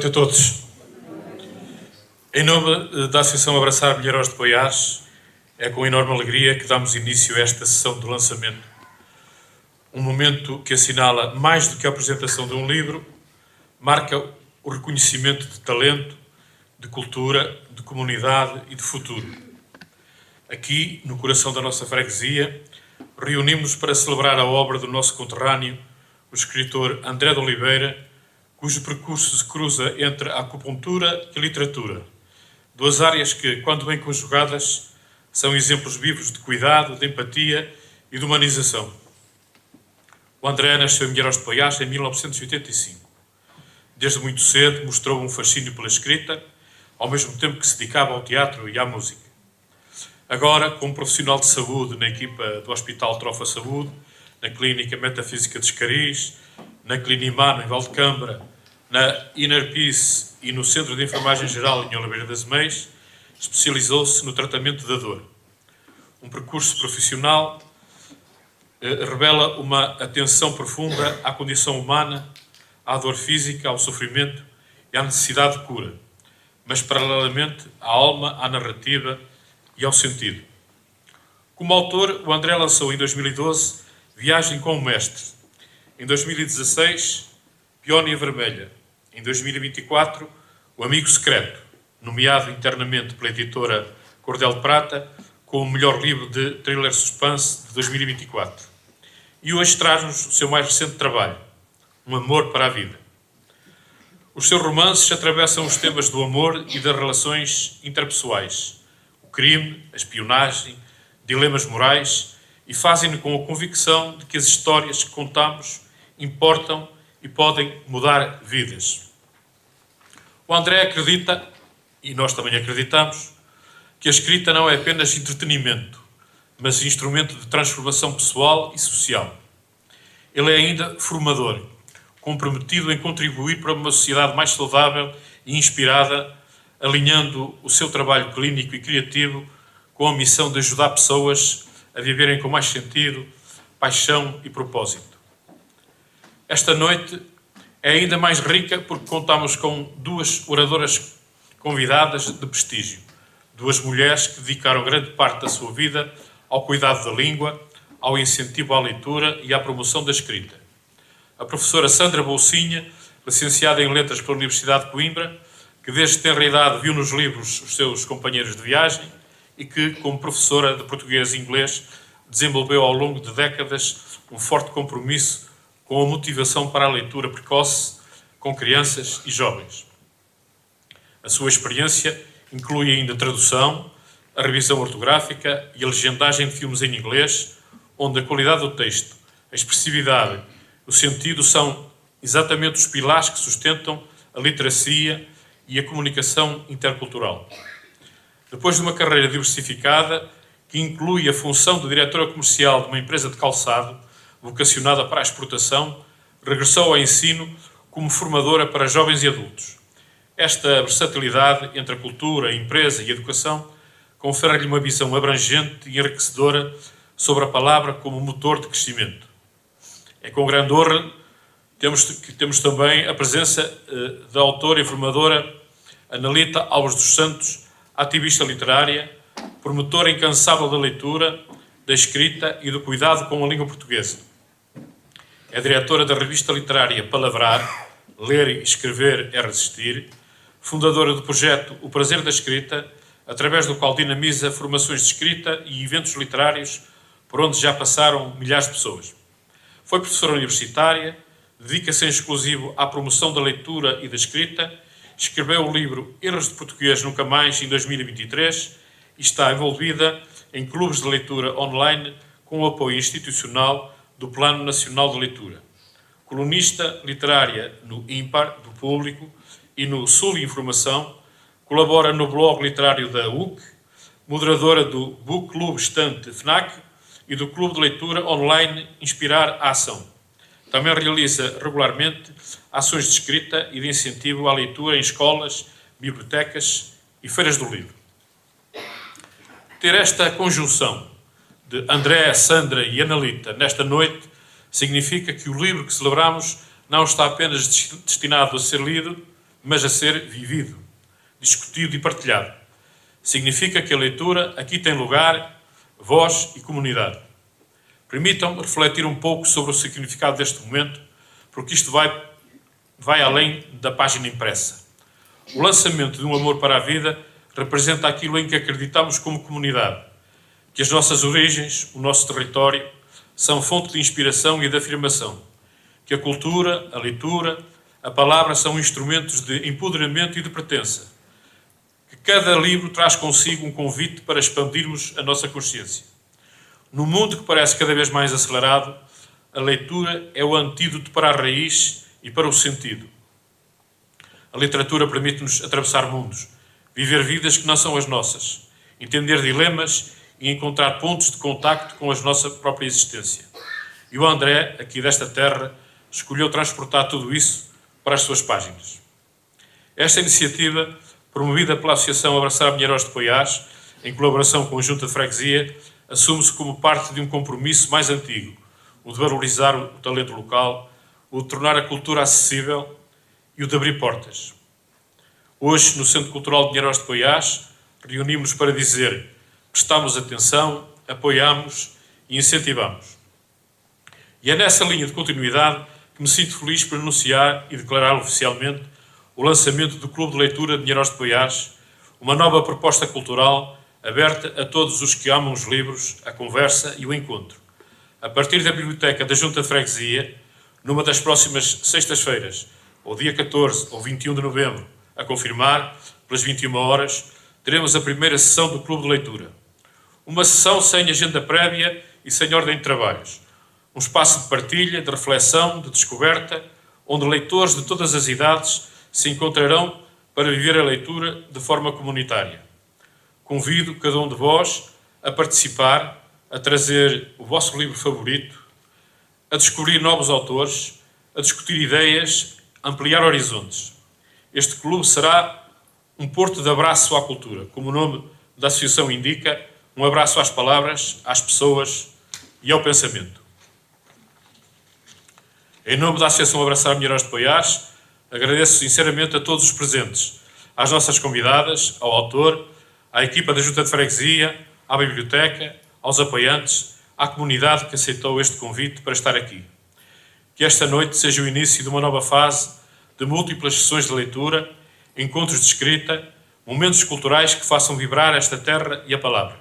noite a todos. Em nome da Associação Abraçar Milhares de Poiares, é com enorme alegria que damos início a esta sessão de lançamento. Um momento que assinala, mais do que a apresentação de um livro, marca o reconhecimento de talento, de cultura, de comunidade e de futuro. Aqui, no coração da nossa freguesia, reunimos-nos para celebrar a obra do nosso conterrâneo, o escritor André de Oliveira, cujo percurso se cruza entre a acupuntura e a literatura, duas áreas que, quando bem conjugadas, são exemplos vivos de cuidado, de empatia e de humanização. O André nasceu em Milhares de Poiares em 1985. Desde muito cedo mostrou um fascínio pela escrita, ao mesmo tempo que se dedicava ao teatro e à música. Agora, como profissional de saúde na equipa do Hospital Trofa Saúde, na Clínica Metafísica de Escariz, na Clinimano em Valdecâmara, na Inner Peace e no Centro de Enfermagem Geral em Oliveira das Meias, especializou-se no tratamento da dor. Um percurso profissional revela uma atenção profunda à condição humana, à dor física, ao sofrimento e à necessidade de cura, mas paralelamente à alma, à narrativa e ao sentido. Como autor, o André lançou em 2012 Viagem com o Mestre, em 2016 Peónia Vermelha, em 2024 O Amigo Secreto, nomeado internamente pela editora Cordel de Prata como o melhor livro de thriller suspense de 2024. E hoje traz-nos o seu mais recente trabalho, Um Amor para a Vida. Os seus romances atravessam os temas do amor e das relações interpessoais, o crime, a espionagem, dilemas morais, e fazem-no com a convicção de que as histórias que contamos importam e podem mudar vidas. O André acredita, e nós também acreditamos, que a escrita não é apenas entretenimento, mas instrumento de transformação pessoal e social. Ele é ainda formador, comprometido em contribuir para uma sociedade mais saudável e inspirada, alinhando o seu trabalho clínico e criativo com a missão de ajudar pessoas a viverem com mais sentido, paixão e propósito. Esta noite é ainda mais rica porque contamos com duas oradoras convidadas de prestígio, duas mulheres que dedicaram grande parte da sua vida ao cuidado da língua, ao incentivo à leitura e à promoção da escrita. A professora Sandra Bolsinha, licenciada em Letras pela Universidade de Coimbra, que desde tenra idade viu nos livros os seus companheiros de viagem e que, como professora de português e inglês, desenvolveu ao longo de décadas um forte compromisso com a motivação para a leitura precoce com crianças e jovens. A sua experiência inclui ainda a tradução, a revisão ortográfica e a legendagem de filmes em inglês, onde a qualidade do texto, a expressividade e o sentido são exatamente os pilares que sustentam a literacia e a comunicação intercultural. Depois de uma carreira diversificada, que inclui a função de diretora comercial de uma empresa de calçado, vocacionada para a exportação, regressou ao ensino como formadora para jovens e adultos. Esta versatilidade entre a cultura, a empresa e a educação confere-lhe uma visão abrangente e enriquecedora sobre a palavra como motor de crescimento. É com grande honra que temos também a presença da autora e formadora Analita Alves dos Santos, ativista literária, promotora incansável da leitura, da escrita e do cuidado com a língua portuguesa. É diretora da revista literária Palavrar, Ler e Escrever é Resistir, fundadora do projeto O Prazer da Escrita, através do qual dinamiza formações de escrita e eventos literários por onde já passaram milhares de pessoas. Foi professora universitária, dedica-se em exclusivo à promoção da leitura e da escrita, escreveu o livro Erros de Português Nunca Mais em 2023 e está envolvida em clubes de leitura online com o apoio institucional do Plano Nacional de Leitura. Colunista literária no Ímpar, do Público, e no Sul Informação, colabora no blog literário da UC, moderadora do Book Club Estante FNAC e do Clube de Leitura online Inspirar a Ação. Também realiza regularmente ações de escrita e de incentivo à leitura em escolas, bibliotecas e feiras do livro. Ter esta conjunção de André, Sandra e Analita nesta noite significa que o livro que celebramos não está apenas destinado a ser lido, mas a ser vivido, discutido e partilhado. Significa que a leitura aqui tem lugar, voz e comunidade. Permitam-me refletir um pouco sobre o significado deste momento, porque isto vai além da página impressa. O lançamento de Um Amor para a Vida representa aquilo em que acreditamos como comunidade, que as nossas origens, o nosso território, são fonte de inspiração e de afirmação, que a cultura, a leitura, a palavra são instrumentos de empoderamento e de pertença, que cada livro traz consigo um convite para expandirmos a nossa consciência. No mundo que parece cada vez mais acelerado, a leitura é o antídoto para a raiz e para o sentido. A literatura permite-nos atravessar mundos, viver vidas que não são as nossas, entender dilemas e encontrar pontos de contacto com a nossa própria existência. E o André, aqui desta terra, escolheu transportar tudo isso para as suas páginas. Esta iniciativa, promovida pela Associação Abraçar Mulheres de Poiás, em colaboração com a Junta de Freguesia, assume-se como parte de um compromisso mais antigo, o de valorizar o talento local, o de tornar a cultura acessível e o de abrir portas. Hoje, no Centro Cultural de Pinheiros de Poiás, reunimos-nos para dizer: prestamos atenção, apoiamos e incentivamos. E é nessa linha de continuidade que me sinto feliz por anunciar e declarar oficialmente o lançamento do Clube de Leitura de Pinheiros de Poiás, uma nova proposta cultural aberta a todos os que amam os livros, a conversa e o encontro. A partir da Biblioteca da Junta de Freguesia, numa das próximas sextas-feiras, ou dia 14 ou 21 de novembro, a confirmar, pelas 21 horas, teremos a primeira sessão do Clube de Leitura. Uma sessão sem agenda prévia e sem ordem de trabalhos. Um espaço de partilha, de reflexão, de descoberta, onde leitores de todas as idades se encontrarão para viver a leitura de forma comunitária. Convido cada um de vós a participar, a trazer o vosso livro favorito, a descobrir novos autores, a discutir ideias, a ampliar horizontes. Este clube será um porto de abraço à cultura, como o nome da associação indica, um abraço às palavras, às pessoas e ao pensamento. Em nome da Associação Abraçar Mulheres de Poiás, agradeço sinceramente a todos os presentes, às nossas convidadas, ao autor, à equipa da Junta de Freguesia, à Biblioteca, aos apoiantes, à comunidade que aceitou este convite para estar aqui. Que esta noite seja o início de uma nova fase de múltiplas sessões de leitura, encontros de escrita, momentos culturais que façam vibrar esta terra e a palavra.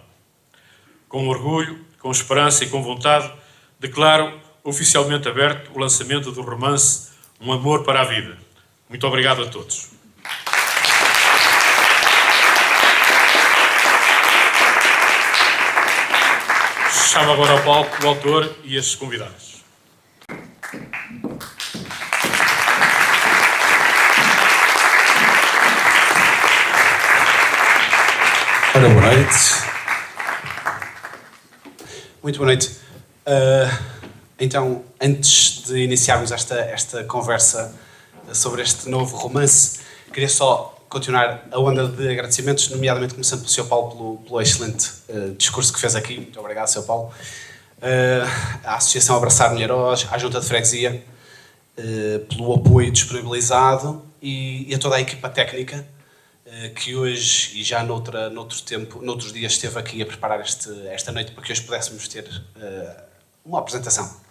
Com orgulho, com esperança e com vontade, declaro oficialmente aberto o lançamento do romance Um Amor para a Vida. Muito obrigado a todos. Chamo agora ao palco o autor e as convidadas. Ora, boa noite. Muito boa noite. Então, antes de iniciarmos esta conversa sobre este novo romance, queria só continuar a onda de agradecimentos, nomeadamente começando pelo Sr. Paulo pelo excelente discurso que fez aqui. Muito obrigado, Sr. Paulo. À Associação Abraçar Mulheres, à Junta de Freguesia, pelo apoio disponibilizado e a toda a equipa técnica que hoje e já noutros dias esteve aqui a preparar esta noite para que hoje pudéssemos ter uma apresentação.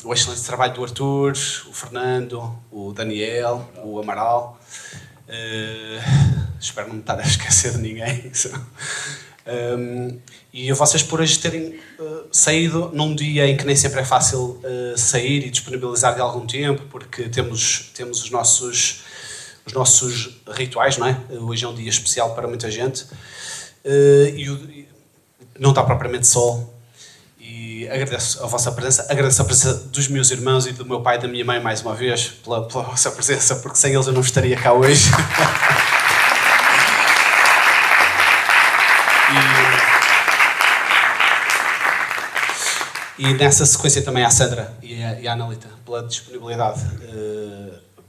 O excelente trabalho do Arthur, o Fernando, o Daniel, o Amaral. Espero não me estar a esquecer de ninguém. E a vocês por hoje terem saído num dia em que nem sempre é fácil sair e disponibilizar de algum tempo, porque temos os nossos rituais, não é? Hoje é um dia especial para muita gente e não está propriamente sol. E agradeço a vossa presença, agradeço a presença dos meus irmãos e do meu pai e da minha mãe mais uma vez pela vossa presença, porque sem eles eu não estaria cá hoje. E nessa sequência também à Sandra e à Analita pela disponibilidade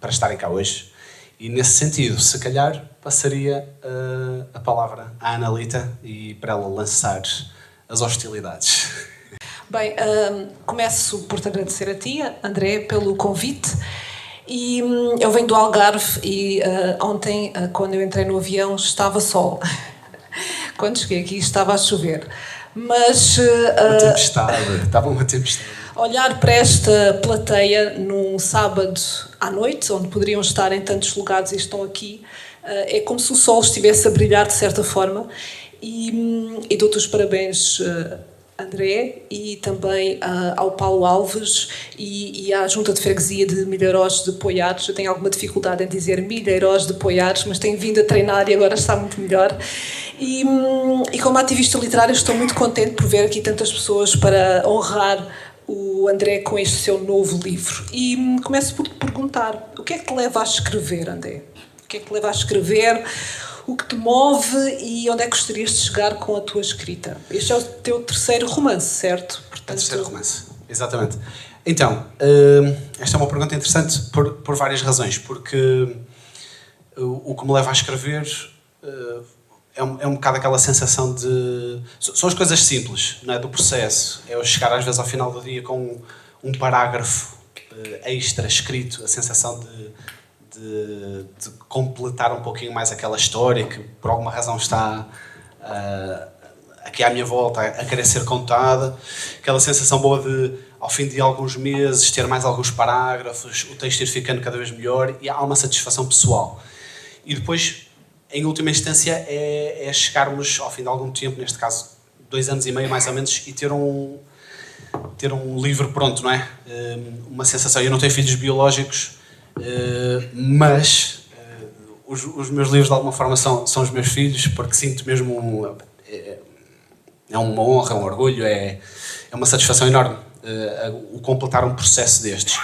para estarem cá hoje. E nesse sentido, se calhar, passaria a palavra à Analita e para ela lançar as hostilidades. Bem, começo por te agradecer a ti, André, pelo convite E eu venho do Algarve e ontem, quando eu entrei no avião, estava sol. Quando cheguei aqui estava a chover. Mas Uma tempestade, estava uma tempestade. olhar para esta plateia num sábado à noite, onde poderiam estar em tantos lugares e estão aqui, é como se o sol estivesse a brilhar de certa forma. E dou-te os parabéns, André, e também ao Paulo Alves e à Junta de Freguesia de Milhairós de Poiares. Eu tenho alguma dificuldade em dizer Milhairós de Poiares, mas tenho vindo a treinar e agora está muito melhor. E como ativista literária estou muito contente por ver aqui tantas pessoas para honrar o André com este seu novo livro. E começo por te perguntar, o que é que te leva a escrever, André? O que é que te leva a escrever? O que te move e onde é que gostarias de chegar com a tua escrita? Este é o teu terceiro romance, certo? Portanto, terceiro romance, exatamente. Então, esta é uma pergunta interessante por várias razões, porque o que me leva a escrever é um bocado aquela sensação de... São as coisas simples, não é, do processo. É eu chegar às vezes ao final do dia com um parágrafo extra escrito, a sensação de completar um pouquinho mais aquela história que por alguma razão está aqui à minha volta a querer ser contada, aquela sensação boa de ao fim de alguns meses ter mais alguns parágrafos, o texto ir ficando cada vez melhor e há uma satisfação pessoal. E depois, em última instância, é chegarmos ao fim de algum tempo, neste caso 2 anos e meio mais ou menos, e ter um livro pronto, não é? Uma sensação. Eu não tenho filhos biológicos, mas os meus livros de alguma forma são os meus filhos, porque sinto mesmo é uma honra, um orgulho, é uma satisfação enorme o completar um processo destes,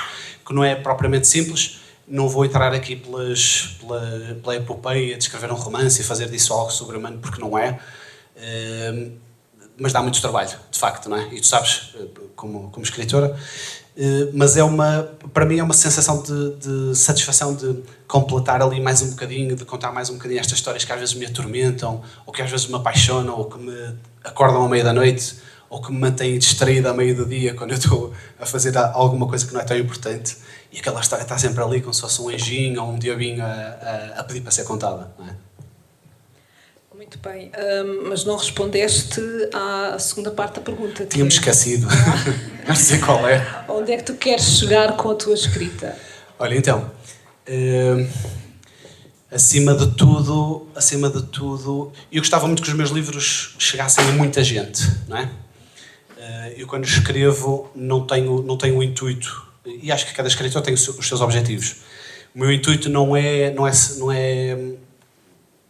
que não é propriamente simples. Não vou entrar aqui pela epopeia de escrever um romance e fazer disso algo sobre-humano, porque não é, mas dá muito trabalho, de facto, não é? E tu sabes, como escritora. Mas para mim é uma sensação de satisfação de completar ali mais um bocadinho, de contar mais um bocadinho estas histórias que às vezes me atormentam, ou que às vezes me apaixonam, ou que me acordam à meia da noite, ou que me mantêm distraído à meia do dia quando eu estou a fazer alguma coisa que não é tão importante, e aquela história está sempre ali como se fosse um anjinho ou um diabinho a pedir para ser contada, não é? Muito bem, mas não respondeste à segunda parte da pergunta. Tinha-me esquecido, não sei qual é. Onde é que tu queres chegar com a tua escrita? Olha, então, acima de tudo, eu gostava muito que os meus livros chegassem a muita gente, não é? Eu quando escrevo não tenho o intuito, e acho que cada escritor tem os seus objetivos. O meu intuito não é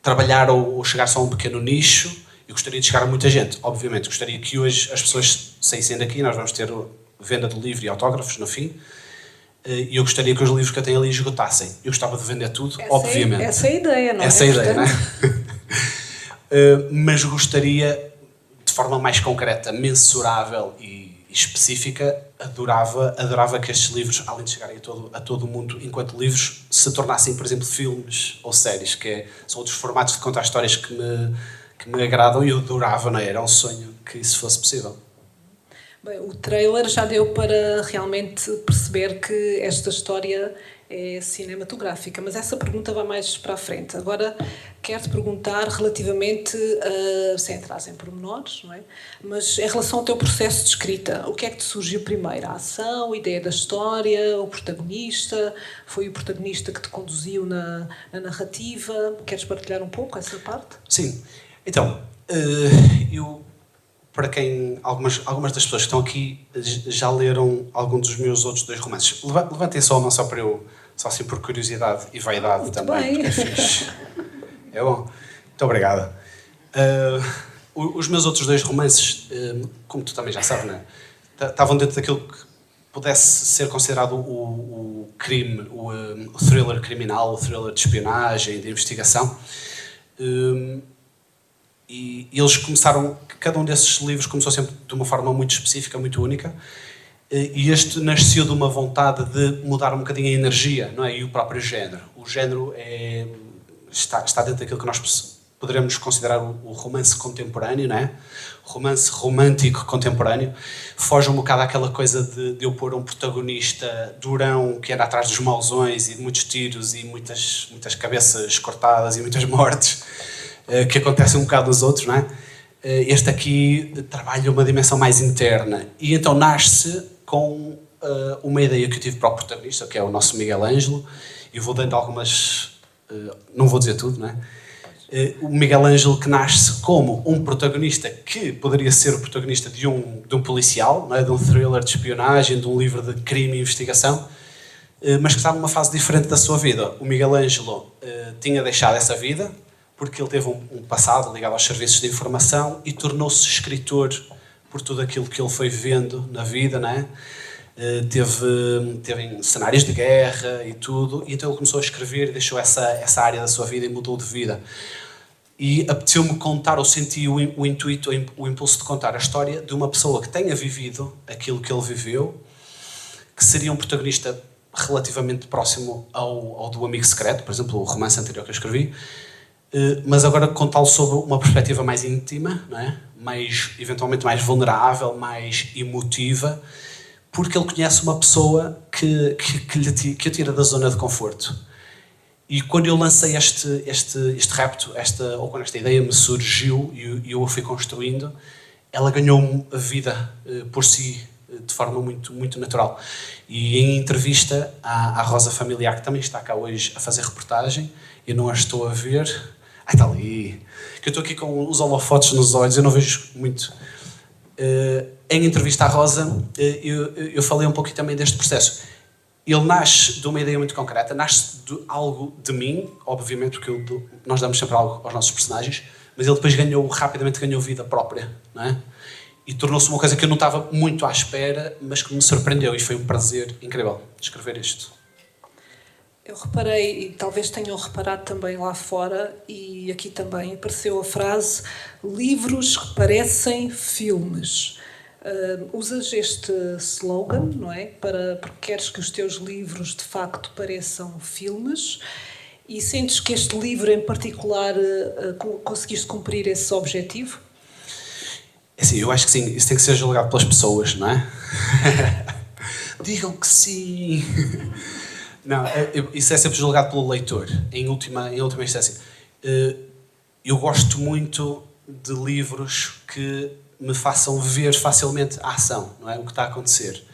trabalhar ou chegar só a um pequeno nicho. Eu gostaria de chegar a muita gente, obviamente. Gostaria que hoje as pessoas saíssem daqui, nós vamos ter venda de livro e autógrafos no fim, e eu gostaria que os livros que eu tenho ali esgotassem. Eu gostava de vender tudo, obviamente. Essa é a ideia, não é? Essa é a ideia, não é? Mas gostaria, de forma mais concreta, mensurável e específica, adorava que estes livros, além de chegarem a todo o mundo enquanto livros, se tornassem, por exemplo, filmes ou séries, são outros formatos de contar histórias que me agradam, e eu adorava, não é? Era um sonho que isso fosse possível. Bem, o trailer já deu para realmente perceber que esta história é cinematográfica, mas essa pergunta vai mais para a frente. Agora quero-te perguntar relativamente, sem entrar em pormenores, não é? Mas em relação ao teu processo de escrita, o que é que te surgiu primeiro? A ação, a ideia da história, o protagonista? Foi o protagonista que te conduziu na narrativa? Queres partilhar um pouco essa parte? Sim. Então, eu... Para quem, algumas das pessoas que estão aqui já leram algum dos meus outros 2 romances. Levantem só a mão, só assim por curiosidade e vaidade muito também, bem. porque é fixe. É bom. Muito obrigado. Os meus outros 2 romances, como tu também já sabes, não é? Estavam dentro daquilo que pudesse ser considerado o crime, o thriller criminal, o thriller de espionagem, de investigação. E eles começaram, cada um desses livros começou sempre de uma forma muito específica, muito única, e este nasceu de uma vontade de mudar um bocadinho a energia, não é? E o próprio género. O género está dentro daquilo que nós poderemos considerar o romance contemporâneo, não é? romance romântico contemporâneo. Foge um bocado àquela coisa de eu pôr um protagonista durão que anda atrás dos mausões e de muitos tiros e muitas cabeças cortadas e muitas mortes, que acontecem um bocado nos outros, não é? Este aqui trabalha uma dimensão mais interna e então nasce com uma ideia que eu tive para o protagonista, que é o nosso Miguel Ângelo, e vou dando algumas... não vou dizer tudo, não é? O Miguel Ângelo que nasce como um protagonista que poderia ser o protagonista de um policial, não é? De um thriller de espionagem, de um livro de crime e investigação, mas que está numa fase diferente da sua vida. O Miguel Ângelo tinha deixado essa vida porque ele teve um passado ligado aos serviços de informação e tornou-se escritor por tudo aquilo que ele foi vendo na vida, não é? Teve em cenários de guerra e tudo, e então ele começou a escrever e deixou essa área da sua vida e mudou de vida. E apeteceu-me contar, ou senti o intuito, o impulso de contar a história de uma pessoa que tenha vivido aquilo que ele viveu, que seria um protagonista relativamente próximo ao do Amigo Secreto, por exemplo, o romance anterior que eu escrevi, mas agora contá-lo sob uma perspectiva mais íntima, não é? Eventualmente mais vulnerável, mais emotiva, porque ele conhece uma pessoa que o tira da zona de conforto. E quando eu lancei este repto, ou quando esta ideia me surgiu e eu a fui construindo, ela ganhou a vida por si, de forma muito, muito natural. E em entrevista à Rosa Familiar, que também está cá hoje a fazer reportagem, eu não a estou a ver... Ai, está ali! Que eu estou aqui com os holofotes nos olhos, eu não vejo muito... em entrevista à Rosa, eu falei um pouquinho também deste processo. Ele nasce de uma ideia muito concreta, nasce de algo de mim, obviamente, porque nós damos sempre algo aos nossos personagens, mas ele depois rapidamente ganhou vida própria, não é? E tornou-se uma coisa que eu não estava muito à espera, mas que me surpreendeu, e foi um prazer incrível escrever isto. Eu reparei, e talvez tenham reparado também lá fora, e aqui também apareceu a frase: livros que parecem filmes. Usas este slogan, não é? Porque queres que os teus livros de facto pareçam filmes, e sentes que este livro em particular conseguiste cumprir esse objetivo? Assim, eu acho que sim, isso tem que ser julgado pelas pessoas, não é? Digam que sim! Não, isso é sempre julgado pelo leitor, em última instância. Eu gosto muito de livros que me façam ver facilmente a ação, não é? O que está a acontecer.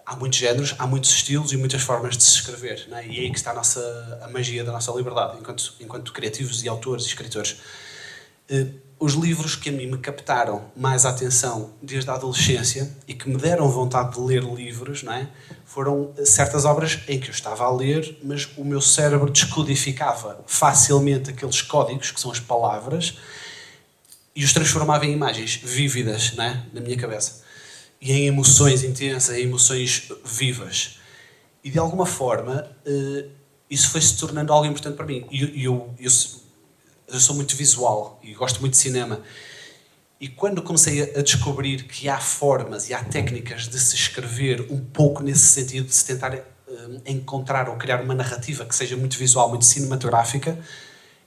Há muitos géneros, há muitos estilos e muitas formas de se escrever, não é? E é aí que está a magia da nossa liberdade, enquanto criativos e autores e escritores. Os livros que a mim me captaram mais a atenção desde a adolescência e que me deram vontade de ler livros, não é? Foram certas obras em que eu estava a ler, mas o meu cérebro descodificava facilmente aqueles códigos, que são as palavras, e os transformava em imagens vívidas, não é? Na minha cabeça. E em emoções intensas, em emoções vivas. E de alguma forma, isso foi se tornando algo importante para mim. Eu sou muito visual e gosto muito de cinema. E quando comecei a descobrir que há formas e há técnicas de se escrever um pouco nesse sentido, de se tentar encontrar ou criar uma narrativa que seja muito visual, muito cinematográfica,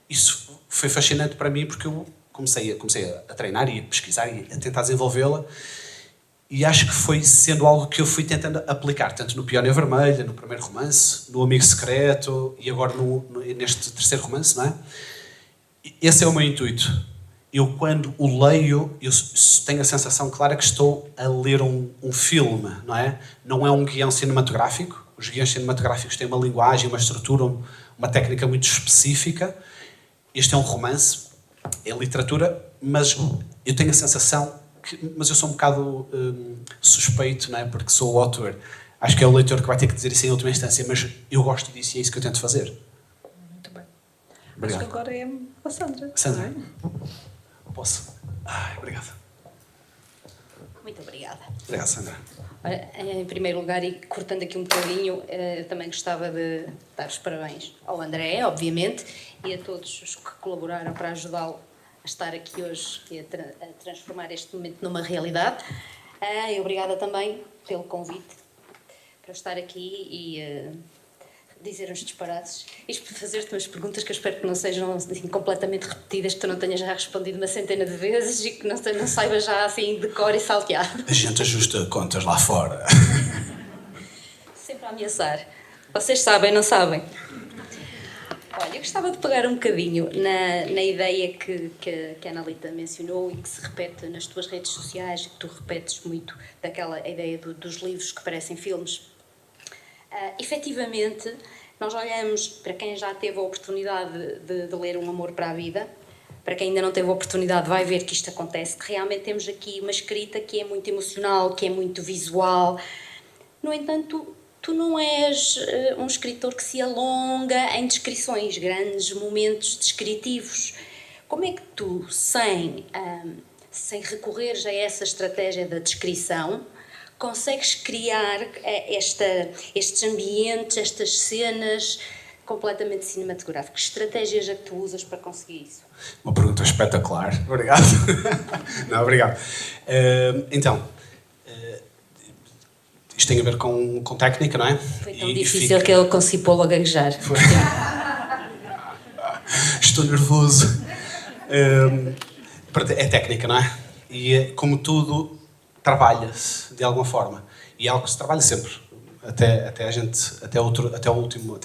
isso foi fascinante para mim, porque eu comecei a treinar e a pesquisar e a tentar desenvolvê-la, e acho que foi sendo algo que eu fui tentando aplicar, tanto no Peónia Vermelha, no primeiro romance, no Amigo Secreto e agora neste terceiro romance, não é? Esse é o meu intuito. Eu, quando o leio, eu tenho a sensação clara que estou a ler um filme, não é? Não é um guião cinematográfico. Os guiões cinematográficos têm uma linguagem, uma estrutura, uma técnica muito específica. Este é um romance, é literatura, mas eu tenho a sensação mas eu sou um bocado suspeito, não é? Porque sou o autor. Acho que é o leitor que vai ter que dizer isso em última instância, mas eu gosto disso e é isso que eu tento fazer. Muito bem. Obrigado. Acho que agora é a Sandra. Sandra, não é? posso? Obrigado. Muito obrigada. Obrigado, Sandra. Olha, em primeiro lugar, e cortando aqui um bocadinho, eu também gostava de dar os parabéns ao André, obviamente, e a todos os que colaboraram para ajudá-lo a estar aqui hoje e a transformar este momento numa realidade. E obrigada também pelo convite para estar aqui e dizer uns disparates e fazer-te umas perguntas que eu espero que não sejam assim, completamente repetidas, que tu não tenhas já respondido uma centena de vezes e que não saibas já assim de cor e salteado. A gente ajusta contas lá fora. Sempre a ameaçar. Vocês sabem, não sabem? Olha, eu gostava de pegar um bocadinho na ideia que a Analita mencionou e que se repete nas tuas redes sociais, que tu repetes muito, daquela ideia dos livros que parecem filmes. Efetivamente, nós olhamos para quem já teve a oportunidade de ler Um Amor para a Vida, para quem ainda não teve a oportunidade vai ver que isto acontece, que realmente temos aqui uma escrita que é muito emocional, que é muito visual. No entanto, tu não és um escritor que se alonga em descrições, grandes momentos descritivos. Como é que tu, sem recorreres a essa estratégia da descrição, consegues criar estes ambientes, estas cenas completamente cinematográficas? Que estratégias é que tu usas para conseguir isso? Uma pergunta espetacular. Obrigado. Não, obrigado. Isto tem a ver com técnica, não é? Foi tão difícil que ele conseguiu pô-lo a gaguejar. Foi. Estou nervoso. É técnica, não é? E como tudo, trabalha-se de alguma forma. E é algo que se trabalha sempre. Até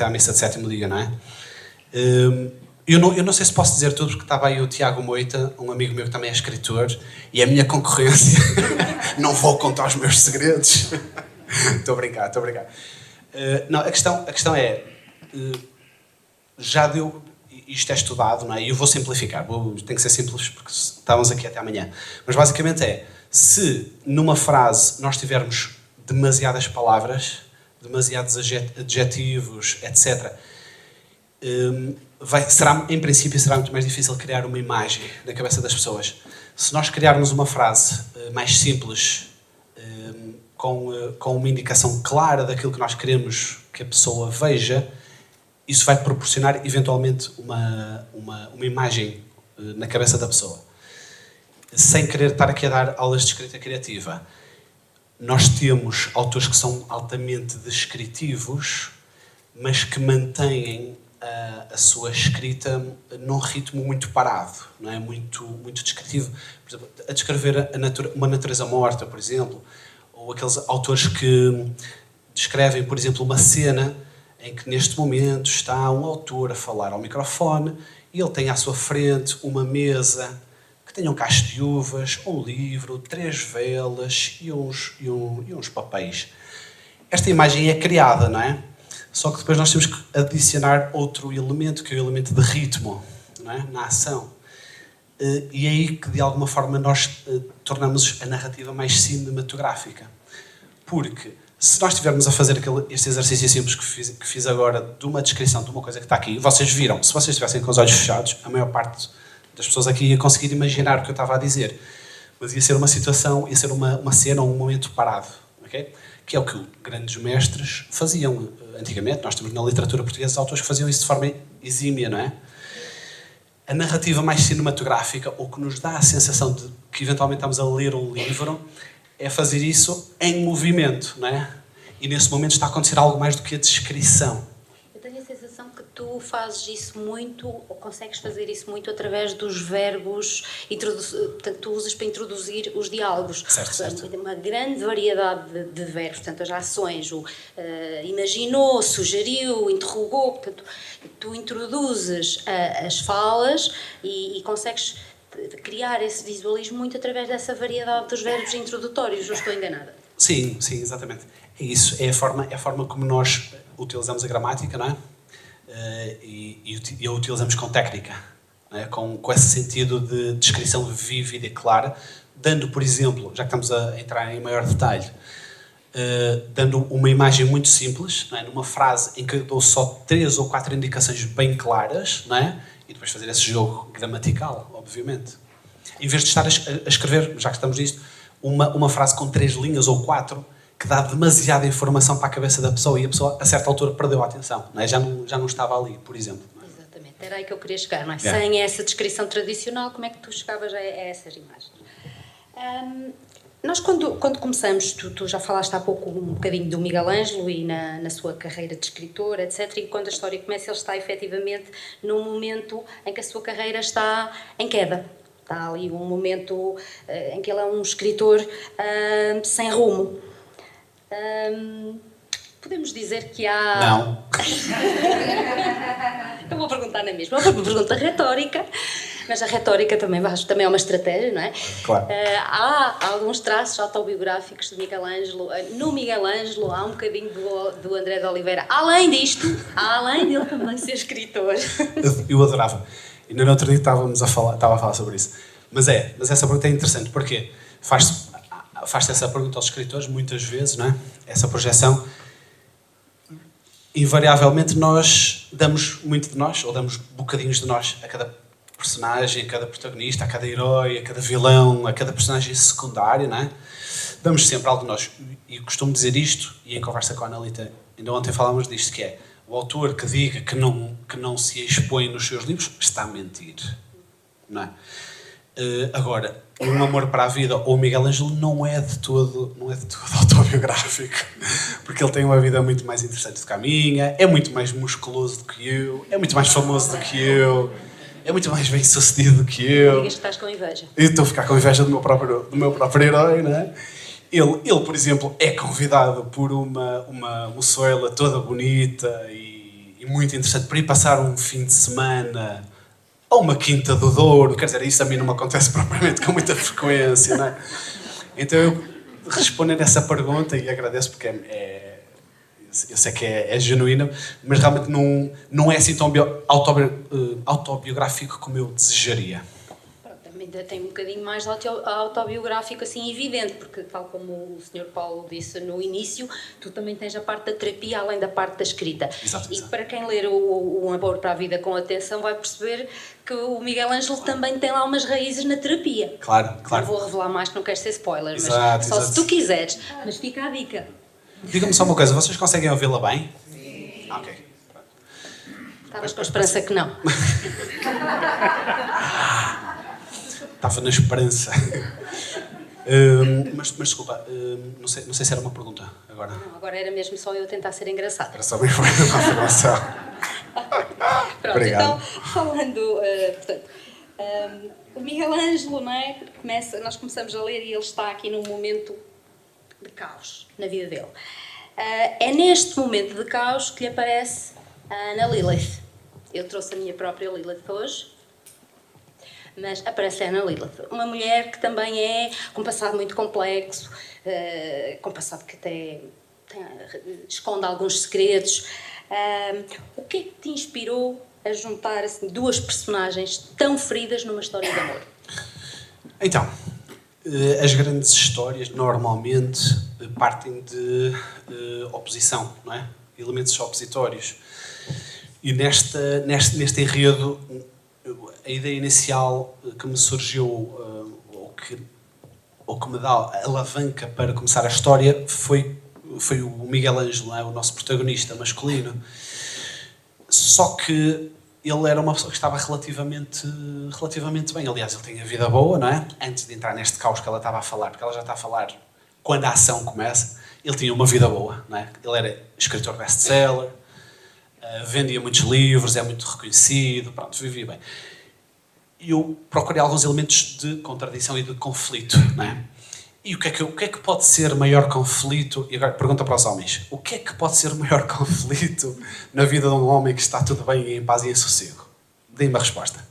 a missa de sétimo dia, não é? Eu não sei se posso dizer tudo, porque estava aí o Tiago Moita, um amigo meu que também é escritor, e a minha concorrência. Não vou contar os meus segredos. Estou a brincar. Não, a questão é, já deu, isto é estudado, não é? E eu vou simplificar, tem que ser simples porque estávamos aqui até amanhã. Mas basicamente se numa frase nós tivermos demasiadas palavras, demasiados adjetivos, etc., em princípio será muito mais difícil criar uma imagem na cabeça das pessoas. Se nós criarmos uma frase mais simples, com uma indicação clara daquilo que nós queremos que a pessoa veja, isso vai proporcionar eventualmente uma imagem na cabeça da pessoa. Sem querer estar aqui a dar aulas de escrita criativa, nós temos autores que são altamente descritivos, mas que mantêm a sua escrita num ritmo muito parado, não é? Muito descritivo. Por exemplo, a descrever uma natureza morta, por exemplo, ou aqueles autores que descrevem, por exemplo, uma cena em que neste momento está um autor a falar ao microfone e ele tem à sua frente uma mesa que tem um cacho de uvas, um livro, 3 velas e uns papéis. Esta imagem é criada, não é? Só que depois nós temos que adicionar outro elemento, que é o elemento de ritmo, não é? Na ação. E é aí que, de alguma forma, nós tornamos a narrativa mais cinematográfica. Porque, se nós estivermos a fazer este exercício simples que fiz agora, de uma descrição de uma coisa que está aqui, vocês viram, se vocês estivessem com os olhos fechados, a maior parte das pessoas aqui ia conseguir imaginar o que eu estava a dizer. Mas ia ser uma situação, ia ser uma cena ou um momento parado. Okay? Que é o que grandes mestres faziam antigamente. Nós temos na literatura portuguesa autores que faziam isso de forma exímia, não é? A narrativa mais cinematográfica, ou que nos dá a sensação de que eventualmente estamos a ler um livro, é fazer isso em movimento, não é? E nesse momento está a acontecer algo mais do que a descrição. Eu tenho a sensação que tu fazes isso muito, ou consegues fazer isso muito através dos verbos, portanto, tu usas para introduzir os diálogos. Certo. Uma grande variedade de verbos, portanto, as ações, imaginou, sugeriu, interrogou, portanto, tu introduzes as falas e consegues criar esse visualismo muito através dessa variedade dos verbos introdutórios, não estou enganada? Sim, exatamente. É isso, é a forma como nós utilizamos a gramática, não é? E a utilizamos com técnica, não é? Com esse sentido de descrição vívida e clara, dando, por exemplo, já que estamos a entrar em maior detalhe, dando uma imagem muito simples, não é? Numa frase em que eu dou só 3 ou 4 indicações bem claras, não é? E depois fazer esse jogo gramatical, obviamente. Em vez de estar a escrever, já que estamos nisto, uma frase com 3 linhas ou 4 que dá demasiada informação para a cabeça da pessoa e a pessoa, a certa altura, perdeu a atenção, não é? Já não estava ali, por exemplo. Exatamente, era aí que eu queria chegar, não é? Sem essa descrição tradicional, como é que tu chegavas a essas imagens? Nós, quando começamos, tu já falaste há pouco um bocadinho do Miguel Ângelo e na sua carreira de escritor, etc. E quando a história começa, ele está efetivamente num momento em que a sua carreira está em queda. Está ali um momento em que ele é um escritor sem rumo. Podemos dizer que há... Não. Eu vou perguntar na mesma. É uma pergunta retórica, mas a retórica também é uma estratégia, não é? Claro. Há alguns traços autobiográficos de Miguel Ângelo. No Miguel Ângelo há um bocadinho do André de Oliveira. Além disto, além dele também ser escritor. Eu adorava. E no outro dia estava a falar sobre isso. Mas essa pergunta é interessante, porque faz-se essa pergunta aos escritores muitas vezes, não é? Essa projeção. Invariavelmente nós damos muito de nós, ou damos bocadinhos de nós a cada personagem, a cada protagonista, a cada herói, a cada vilão, a cada personagem secundário, não é? Damos sempre algo de nós. E costumo dizer isto, e em conversa com a Analita, ainda ontem falámos disto, que é o autor que diga que não se expõe nos seus livros está a mentir, não é? Agora, Um Amor para a Vida ou Miguel Ângelo não é de todo autobiográfico, porque ele tem uma vida muito mais interessante do que a minha, é muito mais musculoso do que eu, é muito mais famoso do que eu, é muito mais bem sucedido do que eu. Digas que estás com inveja. Eu estou a ficar com inveja do meu próprio herói, não é? Ele, por exemplo, é convidado por uma moçoela toda bonita e muito interessante para ir passar um fim de semana a uma Quinta do Douro. Quer dizer, isso a mim não me acontece propriamente com muita frequência, não é? Então eu respondendo essa pergunta, e agradeço porque eu sei que é genuína, mas realmente não é assim tão autobiográfico como eu desejaria. Ainda tem um bocadinho mais autobiográfico, assim, evidente, porque, tal como o Sr. Paulo disse no início, tu também tens a parte da terapia, além da parte da escrita. Exato. E para quem ler o Amor para a Vida com atenção, vai perceber que o Miguel Ângelo também tem lá umas raízes na terapia. Claro. Não vou revelar mais, que não quero ser spoiler, mas Exato. se tu quiseres. Mas fica a dica. Diga-me só uma coisa, vocês conseguem ouvi-la bem? Sim. Ok. Estavas com a esperança que não. Estava na esperança. Mas desculpa, não sei se era uma pergunta agora. Não, agora era mesmo só eu tentar ser engraçada. Era só mesmo uma afirmação. Pronto, Obrigado. então, falando, portanto, o Miguel Ângelo, não é? Nós começamos a ler e ele está aqui num momento de caos na vida dele. É neste momento de caos que lhe aparece a Ana Lilith. Eu trouxe a minha própria Lilith hoje. Mas aparece a Ana Lilith, uma mulher que também é com um passado muito complexo, com um passado que até esconde alguns segredos. O que é que te inspirou a juntar assim, duas personagens tão feridas numa história de amor? Então, as grandes histórias normalmente partem de oposição, não é? Elementos opositórios. E neste enredo, a ideia inicial que me surgiu, ou que me dá a alavanca para começar a história, foi o Miguel Ângelo, o nosso protagonista masculino. Só que ele era uma pessoa que estava relativamente bem. Aliás, ele tem a vida boa, não é? Antes de entrar neste caos que ela estava a falar, porque ela já está a falar quando a ação começa, ele tinha uma vida boa, não é? Ele era escritor best-seller, vendia muitos livros, é muito reconhecido, pronto, vivia bem. E eu procurei alguns elementos de contradição e de conflito, não é? E o que é que pode ser maior conflito? E agora pergunta para os homens. O que é que pode ser o maior conflito na vida de um homem que está tudo bem e em paz e em sossego? Deem-me a resposta.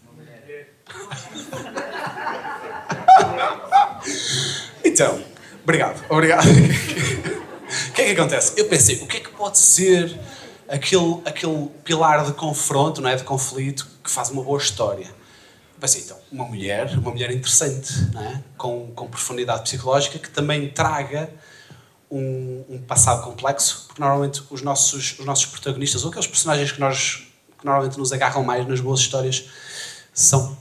Então, obrigado. O que é que acontece? Eu pensei, o que é que pode ser aquele pilar de confronto, não é? De conflito, que faz uma boa história? Pensei, então, uma mulher interessante, não é? Com profundidade psicológica, que também traga um passado complexo, porque normalmente os nossos protagonistas, ou aqueles personagens que normalmente nos agarram mais nas boas histórias, são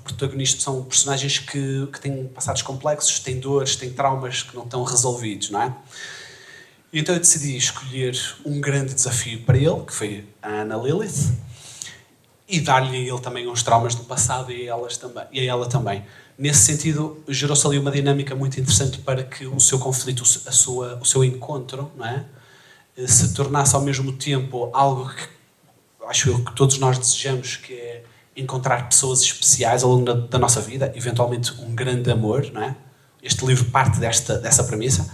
personagens que têm passados complexos, têm dores, têm traumas que não estão resolvidos, não é? E então eu decidi escolher um grande desafio para ele, que foi a Ana Lilith, e dar-lhe a ele também uns traumas do passado e a ela também. Nesse sentido, gerou-se ali uma dinâmica muito interessante para que o seu conflito, o seu encontro, não é? Se tornasse ao mesmo tempo algo que acho eu que todos nós desejamos, que é encontrar pessoas especiais ao longo da nossa vida, eventualmente um grande amor, não é? Este livro parte dessa premissa,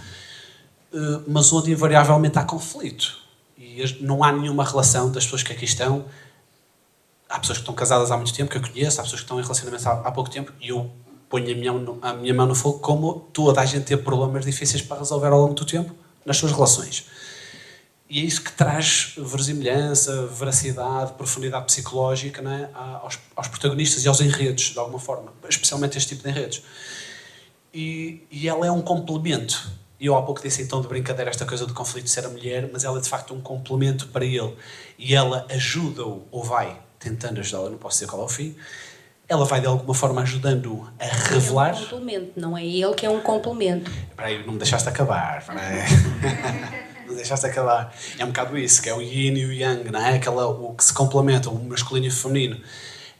mas onde invariavelmente há conflito. E não há nenhuma relação das pessoas que aqui estão. Há pessoas que estão casadas há muito tempo, que eu conheço, há pessoas que estão em relacionamentos há pouco tempo, e eu ponho a minha mão no fogo, como toda a gente teve problemas difíceis para resolver ao longo do tempo nas suas relações. E é isso que traz verosimilhança, veracidade, profundidade psicológica, não é? aos protagonistas e aos enredos, de alguma forma, especialmente este tipo de enredos. E ela é um complemento. Eu há pouco disse então de brincadeira esta coisa do conflito de ser a mulher, mas ela é de facto um complemento para ele. E ela ajuda-o, ou vai tentando ajudá-lo, não posso dizer qual é o fim, ela vai de alguma forma ajudando-o a revelar. É um complemento, não é ele que é um complemento. Espera aí, não me deixaste acabar. Não deixaste acabar. É um bocado isso, que é o yin e o yang, não é? O que se complementa, o masculino e o feminino,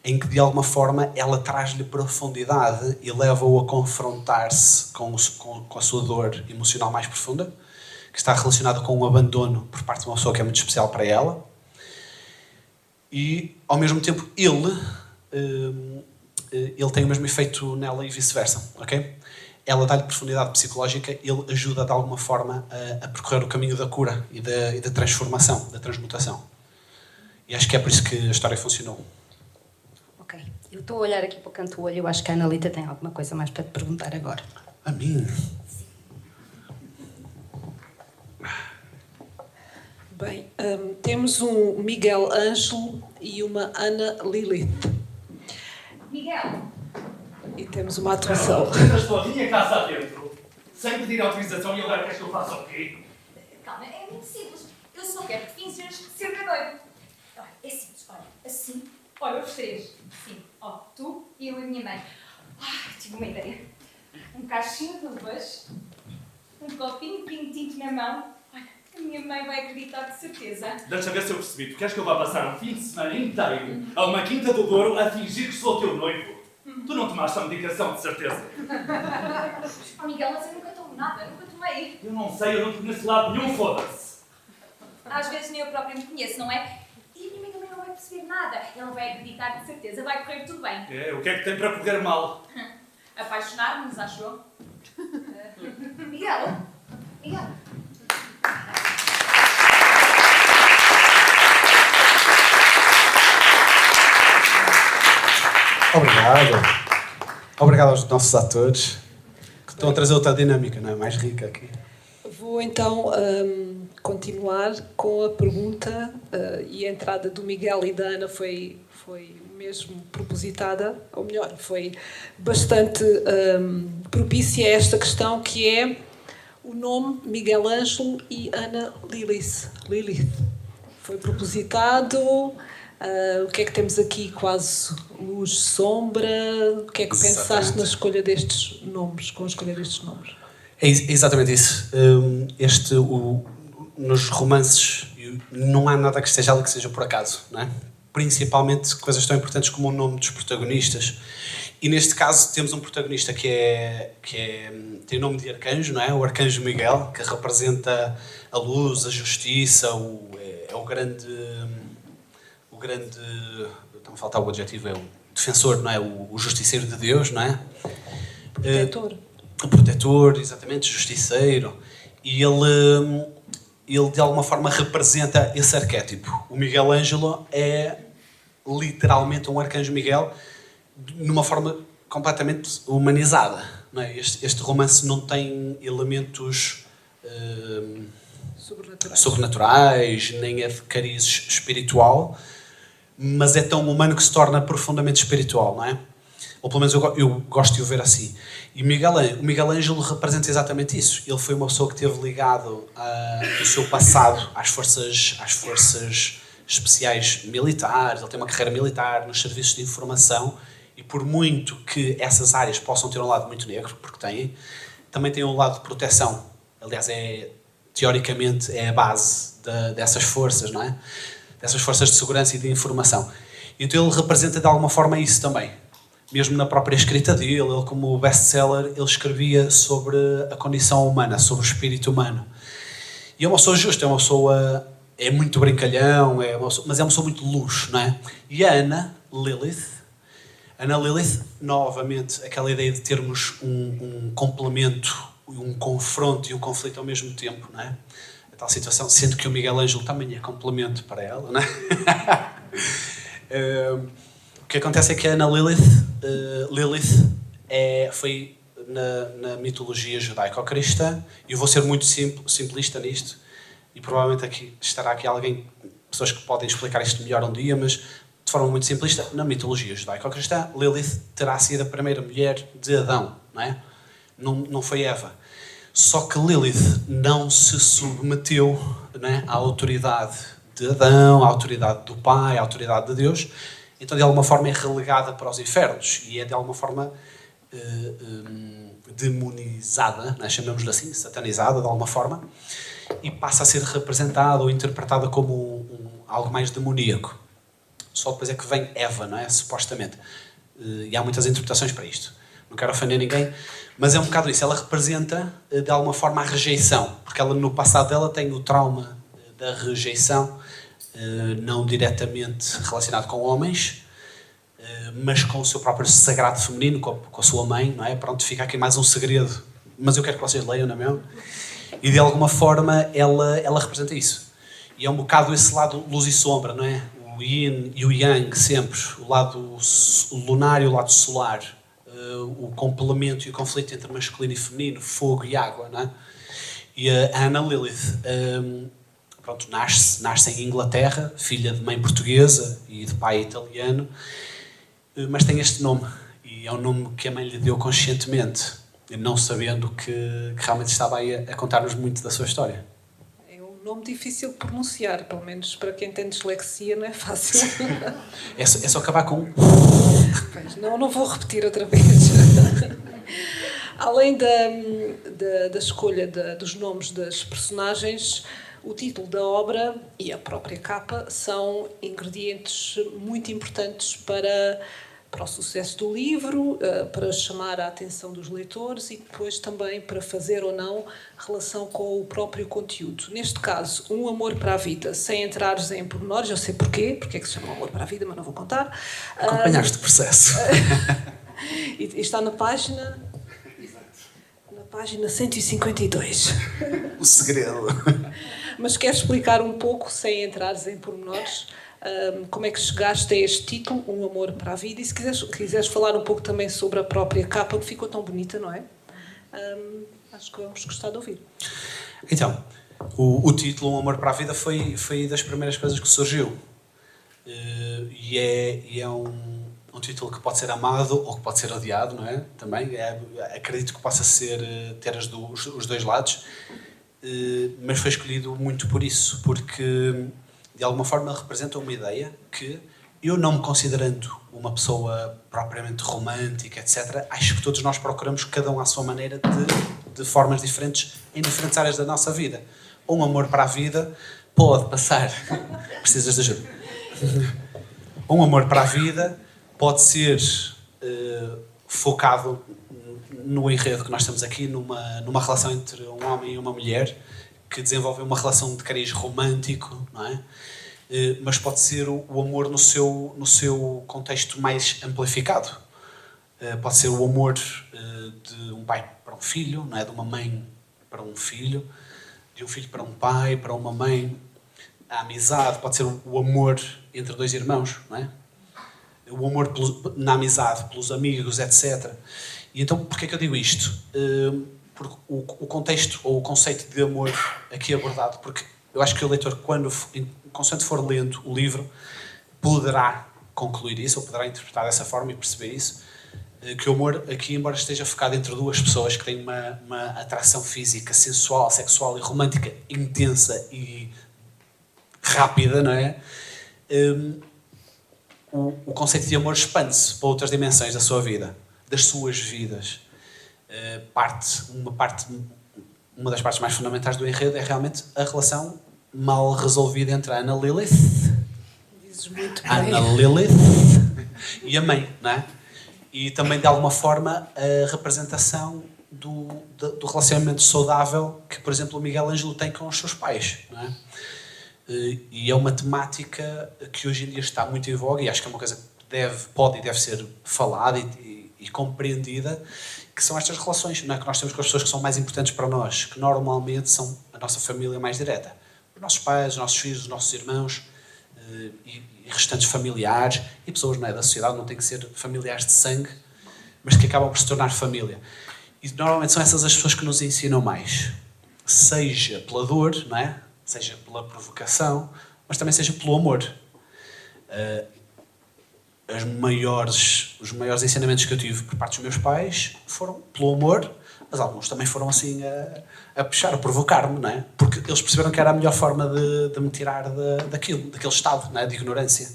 em que de alguma forma ela traz-lhe profundidade e leva-o a confrontar-se com a sua dor emocional mais profunda, que está relacionada com o abandono por parte de uma pessoa que é muito especial para ela. E, ao mesmo tempo, ele tem o mesmo efeito nela e vice-versa, ok? Ela dá-lhe profundidade psicológica, ele ajuda de alguma forma a percorrer o caminho da cura e da transformação, da transmutação. E acho que é por isso que a história funcionou. Ok. Eu estou a olhar aqui para o canto do olho, eu acho que a Analita tem alguma coisa mais para te perguntar agora. A mim? Bem, temos um Miguel Ângelo e uma Ana Lilith. Miguel! E temos uma atuação. Entras pela minha casa adentro, sem pedir autorização, e agora queres que eu faça o quê? Calma, é muito simples. Eu só quero que finjas ser doido. Olha, é simples. Olha, assim. Olha, os três. Sim. Ó, tu, eu e a minha mãe. Tive uma ideia. Um cachinho de uvas, um copinho de vinho tinto na mão. Olha, a minha mãe vai acreditar de certeza. Deixa ver se eu percebi. Tu queres que eu vá passar um fim de semana inteiro a uma quinta do Douro a fingir que sou teu noivo? Tu não tomaste a medicação, de certeza. Miguel, mas eu nunca tomo nada. Nunca tomei. Eu não sei, eu não te conheço de lado nenhum, foda-se. Às vezes nem eu própria me conheço, não é? E a minha mãe também não vai perceber nada. Ela vai acreditar de certeza. Vai correr tudo bem. O que é que tem para correr mal? Apaixonar-nos, achou? Miguel! Miguel! Obrigado. Obrigado aos nossos atores, que estão a trazer outra dinâmica, não é? Mais rica aqui. Vou então continuar com a pergunta e a entrada do Miguel e da Ana foi mesmo propositada, ou melhor, foi bastante propícia a esta questão, que é o nome Miguel Ângelo e Ana Lilith. Foi propositado. O que é que temos aqui? Quase luz, sombra. O que é que pensaste na escolha destes nomes, com a escolha destes nomes? É exatamente isso. Nos romances não há nada que esteja ali que seja por acaso, não é? Principalmente coisas tão importantes como o nome dos protagonistas. E neste caso temos um protagonista que tem o nome de arcanjo, não é? O arcanjo Miguel, que representa a luz, a justiça, é o grande, não falta o adjetivo, é o defensor, não é? O justiceiro de Deus, não é? Protetor. O protetor, exatamente, justiceiro. E ele de alguma forma representa esse arquétipo. O Miguel Ângelo é literalmente um arcanjo Miguel numa forma completamente humanizada, não é? Este romance não tem elementos sobrenaturais, nem é de cariz espiritual, mas é tão humano que se torna profundamente espiritual, não é? Ou pelo menos eu gosto de o ver assim. E o Miguel Ângelo representa exatamente isso. Ele foi uma pessoa que esteve ligado do seu passado às forças especiais militares. Ele tem uma carreira militar nos serviços de informação, e por muito que essas áreas possam ter um lado muito negro, porque têm, também tem um lado de proteção. Aliás, teoricamente é a base dessas forças, não é? Dessas forças de segurança e de informação. Então ele representa de alguma forma isso também. mesmo na própria escrita dele, ele como best-seller, ele escrevia sobre a condição humana, sobre o espírito humano. E é uma pessoa justa, é uma pessoa... é muito brincalhão, mas é uma pessoa muito luxo, não é? E a Ana Lilith, novamente, aquela ideia de termos um complemento, um confronto e um conflito ao mesmo tempo, não é? A tal situação, sendo que o Miguel Ângelo também é complemento para ela, não é? O que acontece é que a Ana Lilith foi na mitologia judaico-cristã, e eu vou ser muito simplista nisto, e provavelmente estará aqui pessoas que podem explicar isto melhor um dia, mas de forma muito simplista, na mitologia judaico-cristã, Lilith terá sido a primeira mulher de Adão, não é? Não foi Eva. Só que Lilith não se submeteu, não é, à autoridade de Adão, à autoridade do Pai, à autoridade de Deus, então de alguma forma é relegada para os infernos e é de alguma forma demonizada, né? Chamamos-lhe assim, satanizada de alguma forma, e passa a ser representada ou interpretada como algo mais demoníaco. Só depois é que vem Eva, não é? Supostamente. E há muitas interpretações para isto. Não quero ofender ninguém, mas é um bocado isso. Ela representa, de alguma forma, a rejeição, porque ela, no passado dela, tem o trauma da rejeição, não diretamente relacionado com homens, mas com o seu próprio sagrado feminino, com a sua mãe, não é? Pronto, fica aqui mais um segredo, mas eu quero que vocês leiam, não é mesmo? E de alguma forma ela representa isso. E é um bocado esse lado luz e sombra, não é? O yin e o yang sempre, o lado lunar e o lado solar, o complemento e o conflito entre masculino e feminino, fogo e água, não é? E a Ana Lilith, pronto, nasce em Inglaterra, filha de mãe portuguesa e de pai italiano, mas tem este nome, e é um nome que a mãe lhe deu conscientemente, não sabendo que realmente estava aí a contar-nos muito da sua história. É um nome difícil de pronunciar, pelo menos para quem tem dislexia não é fácil. É só acabar com um. Pois, não vou repetir outra vez. Além da escolha dos nomes das personagens, o título da obra e a própria capa são ingredientes muito importantes para o sucesso do livro, para chamar a atenção dos leitores e depois também para fazer ou não relação com o próprio conteúdo. Neste caso, Um Amor para a Vida, sem entrares em pormenores, eu sei porque é que se chama Amor para a Vida, mas não vou contar. Acompanhaste o processo. E está na página 152. O segredo. Mas queres explicar um pouco, sem entrares em pormenores, como é que chegaste a este título, Um Amor para a Vida, e se quiseres falar um pouco também sobre a própria capa, que ficou tão bonita, não é? Acho que vamos gostar de ouvir. Então, o título Um Amor para a Vida foi das primeiras coisas que surgiu. E é um título que pode ser amado ou que pode ser odiado, não é? Também, acredito que possa ter os dois lados, mas foi escolhido muito por isso, porque de alguma forma ele representa uma ideia que, eu não me considerando uma pessoa propriamente romântica, etc., acho que todos nós procuramos, cada um à sua maneira, de formas diferentes, em diferentes áreas da nossa vida. Um amor para a vida pode passar... Precisas de ajuda? Um amor para a vida pode ser focado no enredo que nós temos aqui, numa relação entre um homem e uma mulher, que desenvolve uma relação de cariz romântico, não é? Mas pode ser o amor no seu contexto mais amplificado. Pode ser o amor de um pai para um filho, não é? De uma mãe para um filho, de um filho para um pai, para uma mãe. A amizade pode ser o amor entre dois irmãos, não é? O amor na amizade, pelos amigos, etc. E então, porquê é que eu digo isto? Porque o contexto ou o conceito de amor aqui abordado, porque eu acho que o leitor, consoante for lendo o livro, poderá concluir isso, ou poderá interpretar dessa forma e perceber isso, que o amor aqui, embora esteja focado entre duas pessoas que têm uma atração física, sensual, sexual e romântica intensa e rápida, não é? O conceito de amor expande-se para outras dimensões da sua vida, das suas vidas. Uma das partes mais fundamentais do enredo é realmente a relação mal resolvida entre a Ana Lilith, Dizes muito bem. Ana Lilith e a mãe, não é? e também, de alguma forma, a representação do relacionamento saudável que, por exemplo, o Miguel Ângelo tem com os seus pais, não é? E é uma temática que hoje em dia está muito em voga e acho que é uma coisa que pode e deve ser falada e compreendida, que são estas relações, não é? Que nós temos com as pessoas que são mais importantes para nós, que normalmente são a nossa família mais direta. Os nossos pais, os nossos filhos, os nossos irmãos e restantes familiares e pessoas, não é, da sociedade, não têm que ser familiares de sangue, mas que acabam por se tornar família. E normalmente são essas as pessoas que nos ensinam mais. Seja pela dor, não é? Seja pela provocação, mas também seja pelo amor. Os maiores ensinamentos que eu tive por parte dos meus pais foram pelo amor, mas alguns também foram assim a puxar, a provocar-me, não é? Porque eles perceberam que era a melhor forma de me tirar daquele estado, não é? De ignorância.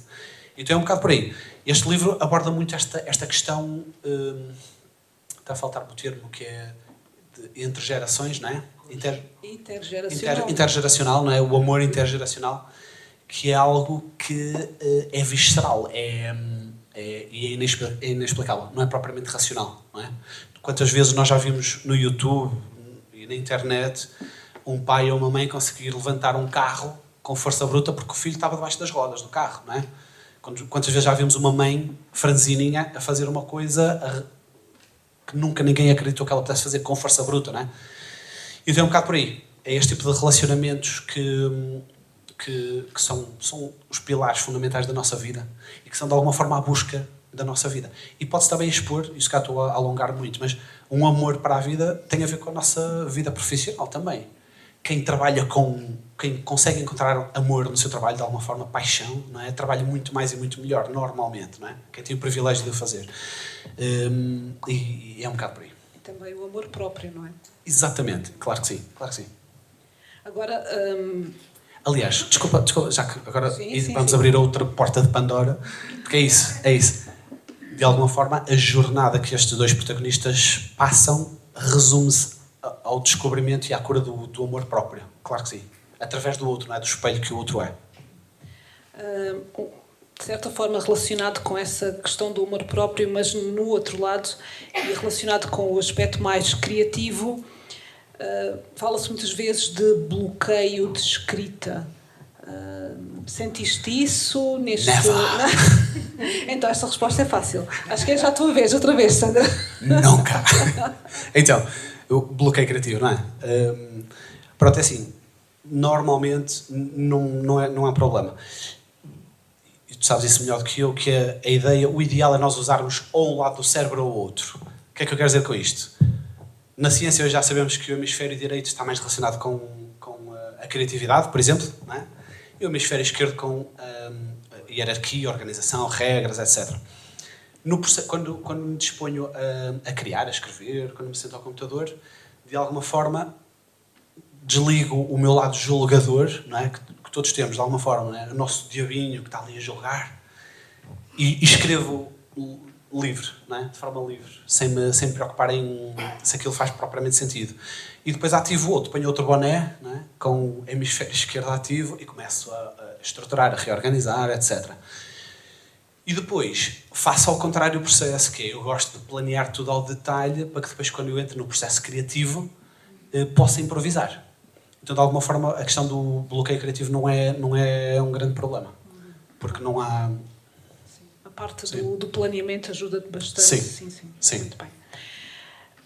Então é um bocado por aí. Este livro aborda muito esta questão, está a faltar-me o termo, que é entre gerações, não é? Intergeracional, não é? O amor intergeracional, que é algo que é visceral, é inexplicável, não é propriamente racional, não é? Quantas vezes nós já vimos no YouTube e na internet um pai ou uma mãe conseguir levantar um carro com força bruta porque o filho estava debaixo das rodas do carro, não é? Quantas vezes já vimos uma mãe franzininha a fazer uma coisa que nunca ninguém acreditou que ela pudesse fazer com força bruta, não é? Então é um bocado por aí. É este tipo de relacionamentos que são os pilares fundamentais da nossa vida e que são de alguma forma a busca da nossa vida. E pode-se também expor, isso cá estou a alongar muito, mas um amor para a vida tem a ver com a nossa vida profissional também. Quem consegue encontrar amor no seu trabalho, de alguma forma, paixão, não é? Trabalha muito mais e muito melhor, normalmente, não é? Quem tem o privilégio de o fazer. E é um bocado por aí. E também o amor próprio, não é? Exatamente, claro que sim, claro que sim. Agora... Aliás, desculpa, já que agora vamos sim. abrir outra porta de Pandora, porque é isso. De alguma forma, a jornada que estes dois protagonistas passam resume-se ao descobrimento e à cura do amor próprio. Claro que sim. Através do outro, não é? Do espelho que o outro é. De certa forma relacionado com essa questão do amor próprio, mas no outro lado, e relacionado com o aspecto mais criativo, fala-se muitas vezes de bloqueio de escrita. Sentiste isso neste... Então, esta resposta é fácil. Acho que é já a tua vez, outra vez, Sandra. Nunca. Então, o bloqueio criativo, não é? Pronto, é assim. Normalmente não é um problema. E tu sabes isso melhor do que eu, que a ideia, o ideal é nós usarmos ou um lado do cérebro ou o outro. O que é que eu quero dizer com isto? Na ciência hoje já sabemos que o hemisfério direito está mais relacionado com a criatividade, por exemplo, não é? E o hemisfério esquerdo com a hierarquia, organização, regras, etc. Quando me disponho a criar, a escrever, quando me sento ao computador, de alguma forma desligo o meu lado julgador, não é? Que todos temos, de alguma forma, não é? O nosso diabinho que está ali a julgar, e escrevo livre, não é? De forma livre, sem me preocupar se aquilo faz propriamente sentido. E depois ativo outro, ponho outro boné, não é? Com o hemisfério esquerdo ativo e começo a estruturar, a reorganizar, etc. E depois faço ao contrário o processo, que é, eu gosto de planear tudo ao detalhe para que depois, quando eu entro no processo criativo, possa improvisar. Então, de alguma forma, a questão do bloqueio criativo não é um grande problema, porque não há... A parte do planeamento ajuda-te bastante. Sim. Muito bem.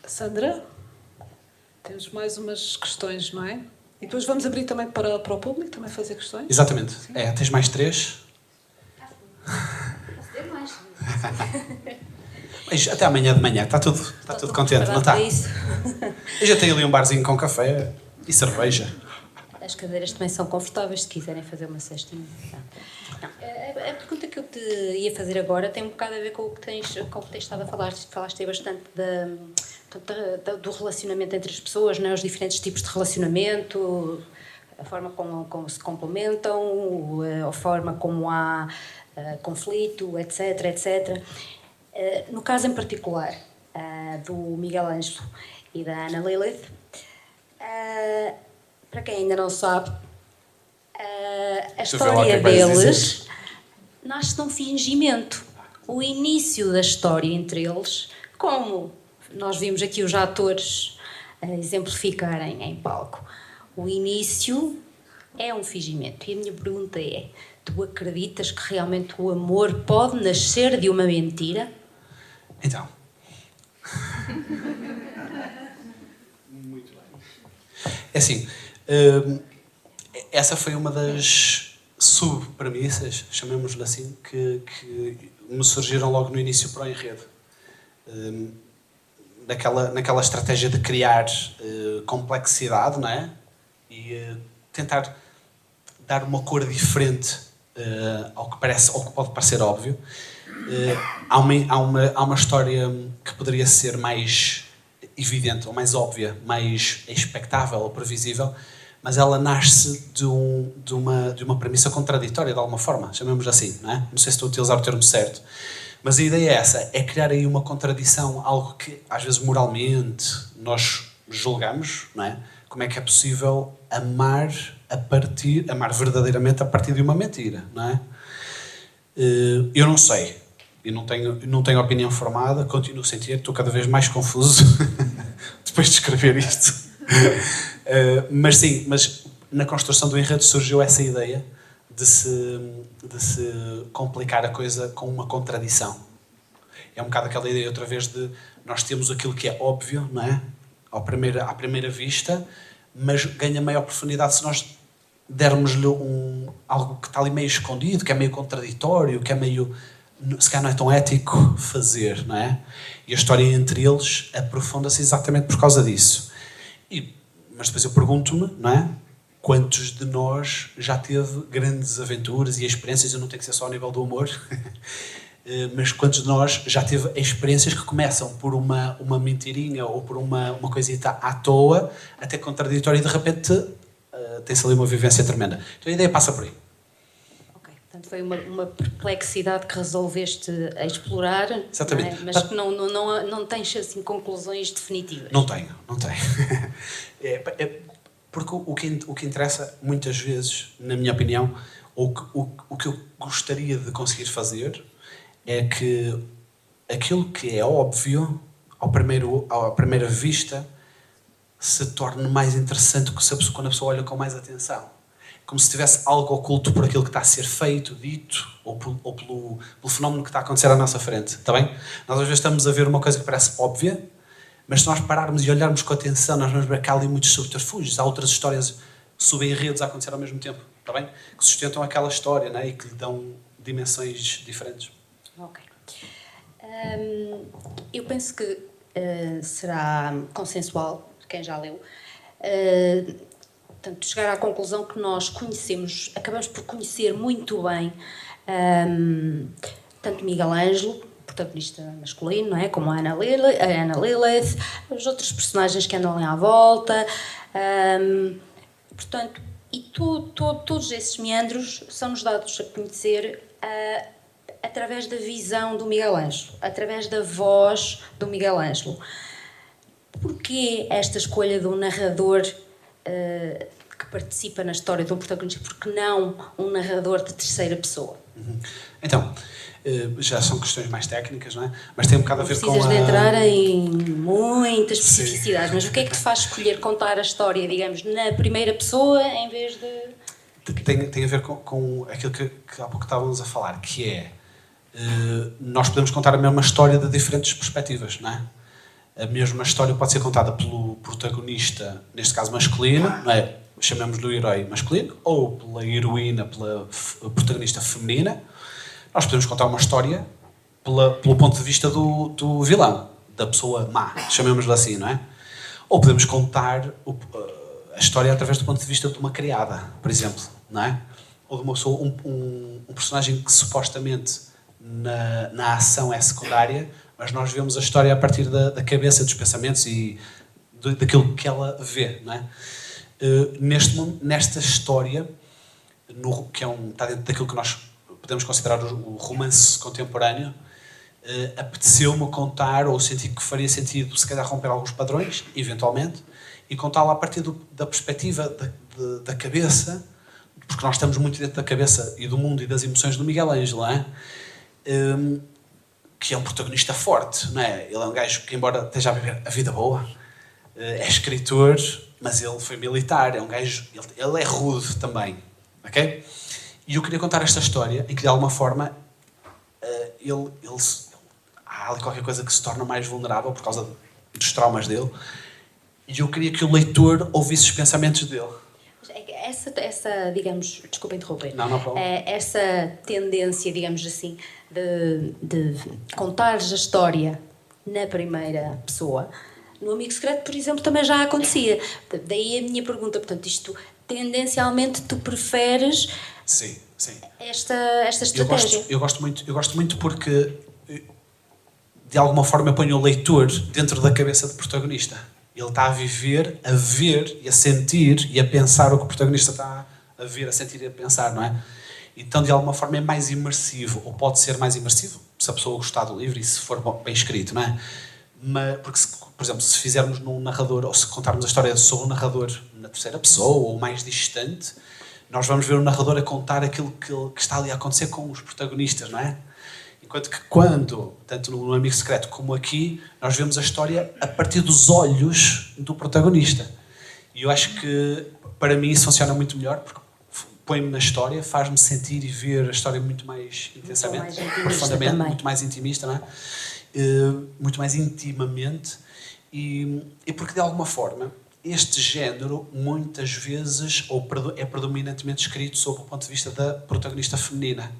Sandra, temos mais umas questões, não é? E depois vamos abrir também para o público, também fazer questões? Exatamente. Tens mais 3? Posso ter mais. Mas até amanhã de manhã, está tudo contente, não está? Eu já tenho ali um barzinho com café e cerveja. As cadeiras também são confortáveis, se quiserem fazer uma cestinha. Não. A pergunta que eu te ia fazer agora tem um bocado a ver com o que tens estado a falar. Falaste aí bastante do relacionamento entre as pessoas, não é? Os diferentes tipos de relacionamento, a forma como se complementam, a forma como há conflito, etc, etc. No caso em particular do Miguel Ângelo e da Ana Lilith, para quem ainda não sabe, a história deles nasce de um fingimento. o início da história entre eles, como nós vimos aqui os atores exemplificarem em palco. O início é um fingimento. E a minha pergunta é: tu acreditas que realmente o amor pode nascer de uma mentira? Então. Muito bem. É assim, essa foi uma das subpremissas, chamemos-lhe assim, que me surgiram logo no início para o enredo. Naquela estratégia de criar complexidade, não é? E tentar dar uma cor diferente ao que pode parecer óbvio. Há uma história que poderia ser mais evidente, ou mais óbvia, mais expectável ou previsível, mas ela nasce de uma premissa contraditória, de alguma forma, chamemos assim, não é? Não sei se estou a utilizar o termo certo, mas a ideia é essa, é criar aí uma contradição, algo que às vezes moralmente nós julgamos, não é? Como é que é possível amar verdadeiramente a partir de uma mentira, não é? Eu não sei, eu não tenho opinião formada, continuo a sentir, estou cada vez mais confuso depois de escrever isto. Mas sim, mas na construção do enredo surgiu essa ideia de se complicar a coisa com uma contradição. É um bocado aquela ideia outra vez de nós temos aquilo que é óbvio, não é? À primeira vista, mas ganha maior profundidade se nós dermos-lhe algo que está ali meio escondido, que é meio contraditório, que é meio, se calhar não é tão ético fazer, não é? E a história entre eles aprofunda-se exatamente por causa disso. Mas depois eu pergunto-me, não é? Quantos de nós já teve grandes aventuras e experiências, eu não tenho que ser só ao nível do humor, mas quantos de nós já teve experiências que começam por uma mentirinha ou por uma coisita à toa, até contraditória, e de repente tem-se ali uma vivência tremenda. Então a ideia passa por aí. Ok, portanto foi uma perplexidade que resolveste explorar. Exatamente. Não é? Mas que não tens assim conclusões definitivas. Não tenho. Porque o que interessa muitas vezes, na minha opinião, o que eu gostaria de conseguir fazer é que aquilo que é óbvio à primeira vista se torne mais interessante quando a pessoa olha com mais atenção. Como se tivesse algo oculto por aquilo que está a ser feito, dito, ou pelo fenómeno que está a acontecer à nossa frente. Está bem? Nós às vezes estamos a ver uma coisa que parece óbvia, mas se nós pararmos e olharmos com atenção, nós vamos ver que há ali muitos subterfúgios, há outras histórias subenredos a acontecer ao mesmo tempo, está bem? Que sustentam aquela história, né? E que lhe dão dimensões diferentes. Ok. Eu penso que será consensual, quem já leu, portanto, chegar à conclusão que nós acabamos por conhecer muito bem tanto Miguel Ângelo, protagonista masculino, não é? Como a Ana Lilith, os outros personagens que andam ali à volta, portanto, e todos esses meandros são-nos dados a conhecer através da visão do Miguel Ângelo, através da voz do Miguel Ângelo. Porquê esta escolha de um narrador que participa na história de um protagonista? Porque não um narrador de terceira pessoa? Então, já são questões mais técnicas, não é? Mas tem um bocado a ver com Precisas de entrar em muitas especificidades, sim. Mas o que é que te faz escolher contar a história, digamos, na primeira pessoa em vez de... Tem a ver com aquilo que há pouco estávamos a falar, que é nós podemos contar a mesma história de diferentes perspectivas, não é? A mesma história pode ser contada pelo protagonista, neste caso masculino, não é? Chamemos-lhe o herói masculino, ou pela heroína, pela protagonista feminina. Nós podemos contar uma história pelo ponto de vista do vilão, da pessoa má, chamemos-lhe assim, não é? Ou podemos contar a história através do ponto de vista de uma criada, por exemplo, não é? Ou de uma pessoa, um personagem que supostamente na ação é secundária, mas nós vemos a história a partir da cabeça, dos pensamentos e daquilo que ela vê, não é? Nesta história, que está dentro daquilo que nós podemos considerar o romance contemporâneo, apeteceu-me contar, ou senti que faria sentido, se calhar, romper alguns padrões, eventualmente, e contá-lo a partir da perspectiva da cabeça, porque nós estamos muito dentro da cabeça e do mundo e das emoções do Miguel Ângelo, não é? que é um protagonista forte, não é? Ele é um gajo que, embora esteja a viver a vida boa, é escritor, mas ele foi militar, é um gajo, ele é rude também, ok? E eu queria contar esta história em que, de alguma forma, há ali qualquer coisa que se torna mais vulnerável por causa dos traumas dele, e eu queria que o leitor ouvisse os pensamentos dele. Essa, digamos, desculpa interromper, Não, problema. essa tendência, digamos assim, de contares a história na primeira pessoa, no Amigo Secreto, por exemplo, também já acontecia. Daí a minha pergunta, portanto, isto, tendencialmente, tu preferes Sim. esta estratégia? Eu gosto muito porque, de alguma forma, eu ponho o leitor dentro da cabeça do protagonista. Ele está a viver, a ver e a sentir e a pensar o que o protagonista está a ver, a sentir e a pensar, não é? Então, de alguma forma, é mais imersivo, ou pode ser mais imersivo, se a pessoa gostar do livro e se for bem escrito, não é? Mas, porque, por exemplo, se fizermos num narrador, ou se contarmos a história sobre um narrador na terceira pessoa, ou mais distante, nós vamos ver o narrador a contar aquilo que está ali a acontecer com os protagonistas, não é? Enquanto que quando, tanto no Amigo Secreto como aqui, nós vemos a história a partir dos olhos do protagonista. E eu acho que, para mim, isso funciona muito melhor, porque põe-me na história, faz-me sentir e ver a história muito mais intensamente, profundamente, muito mais intimista, não é? Muito mais intimamente. E porque, de alguma forma, este género, muitas vezes, é predominantemente escrito sob o ponto de vista da protagonista feminina.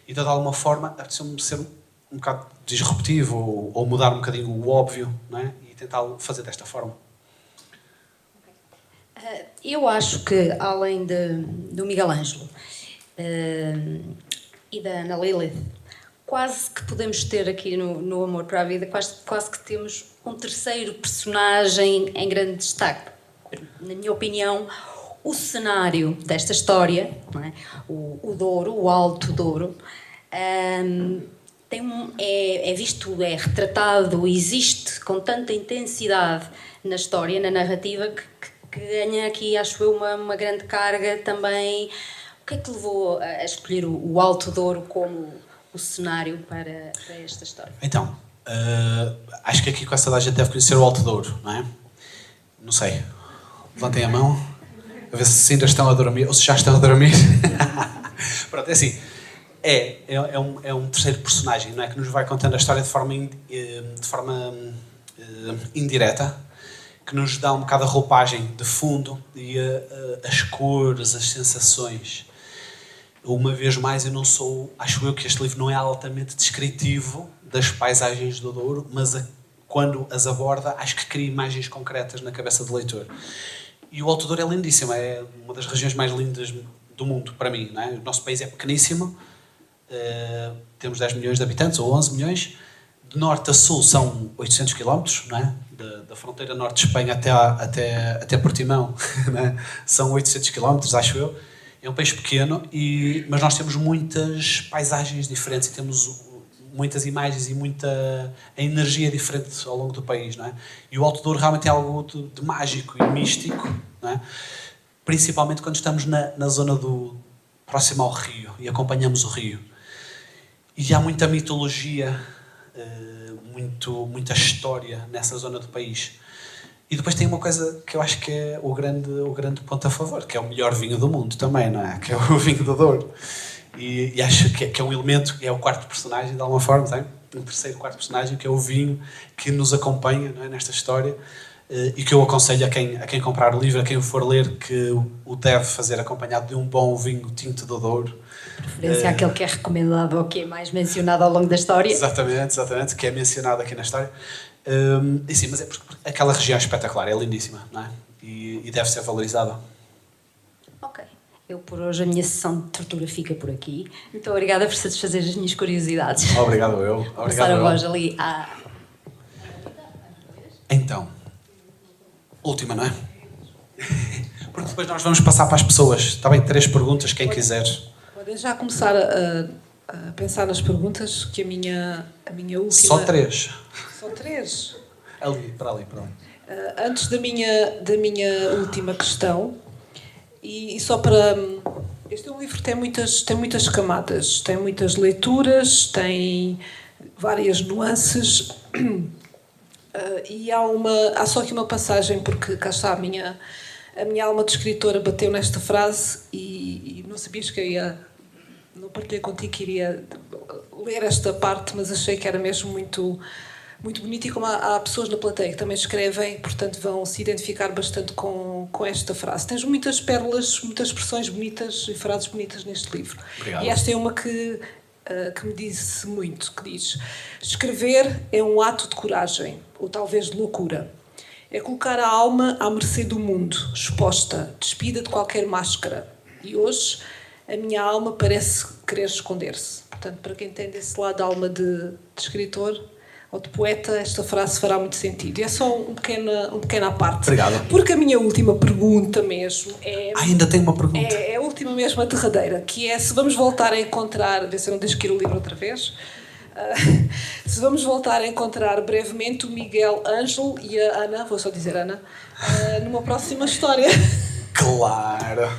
Então, de alguma forma, apeteceu-me ser um bocado disruptivo ou mudar um bocadinho o óbvio, não é? E tentar fazer desta forma. Eu acho que, além do Miguel Ângelo e da Ana Lilith, quase que podemos ter aqui no Amor para a Vida, quase que temos um terceiro personagem em grande destaque. Na minha opinião, o cenário desta história, não é? O Douro, o Alto Douro, é visto, é retratado, existe com tanta intensidade na história, na narrativa, que ganha aqui, acho eu, uma grande carga também. O que é que levou a escolher o Alto Douro como o cenário para esta história? Então, acho que aqui quase toda a gente deve conhecer o Alto Douro, não é? Não sei. Levantem a mão, a ver se ainda estão a dormir, ou se já estão a dormir. Pronto, é assim. É um terceiro personagem, não é? Que nos vai contando a história de forma indireta, que nos dá um bocado a roupagem de fundo e as cores, as sensações. Uma vez mais, acho eu que este livro não é altamente descritivo das paisagens do Douro, mas quando as aborda, acho que cria imagens concretas na cabeça do leitor. E o Alto Douro é lindíssimo, é uma das regiões mais lindas do mundo, para mim, não é? O nosso país é pequeníssimo, temos 10 milhões de habitantes, ou 11 milhões, de norte a sul são 800 km, não é? Da fronteira norte de Espanha até Portimão, não é? São 800 km, acho eu. É um país pequeno, mas nós temos muitas paisagens diferentes e temos muitas imagens e muita energia diferente ao longo do país, não é? E o Alto Douro realmente é algo de mágico e místico, não é? Principalmente quando estamos na zona próxima ao rio e acompanhamos o rio. E há muita mitologia, muita história nessa zona do país. E depois tem uma coisa que eu acho que é o grande ponto a favor, que é o melhor vinho do mundo também, não é? Que é o vinho do Douro. E acho que é um elemento, é o quarto personagem, de alguma forma, tem? Um terceiro, quarto personagem, que é o vinho que nos acompanha, não é? Nesta história, e que eu aconselho a quem comprar o livro, a quem o for ler, que o deve fazer acompanhado de um bom vinho tinto do Douro. Preferência àquele que é recomendado ou que é mais mencionado ao longo da história. Exatamente, que é mencionado aqui na história. E sim, mas é porque aquela região é espetacular, é lindíssima, não é? E deve ser valorizada. Ok. Eu, por hoje, a minha sessão de tortura fica por aqui. Muito obrigada por satisfazer as minhas curiosidades. Obrigado eu. Passar a voz ali à... Então, última, não é? Porque depois nós vamos passar para as pessoas. Está bem? 3 perguntas, quem quiser. Podem já começar a pensar nas perguntas, que a minha última... Só 3. Só 3? Para ali. Antes da minha última questão, e só para... Este é um livro que tem muitas camadas, tem muitas leituras, tem várias nuances. E há só aqui uma passagem, porque cá está a minha alma de escritora bateu nesta frase e não sabias que eu ia... Não partilhei contigo que iria ler esta parte, mas achei que era mesmo muito, muito bonito, e como há pessoas na plateia que também escrevem, portanto vão se identificar bastante com esta frase. Tens muitas pérolas, muitas expressões bonitas e frases bonitas neste livro. Obrigado. E esta é uma que me disse muito, que diz: escrever é um ato de coragem, ou talvez de loucura. É colocar a alma à mercê do mundo, exposta, despida de qualquer máscara. E hoje a minha alma parece querer esconder-se. Portanto, para quem tem desse lado a alma de escritor ou de poeta, esta frase fará muito sentido. E é só uma pequena parte. Obrigado. Porque a minha última pergunta mesmo é... ainda tenho uma pergunta. É a última mesmo, a derradeira, que é se vamos voltar a encontrar... Vê se eu não deixo que ir o livro outra vez. Se vamos voltar a encontrar brevemente o Miguel Ângelo e a Ana, vou só dizer Ana, numa próxima história. Claro.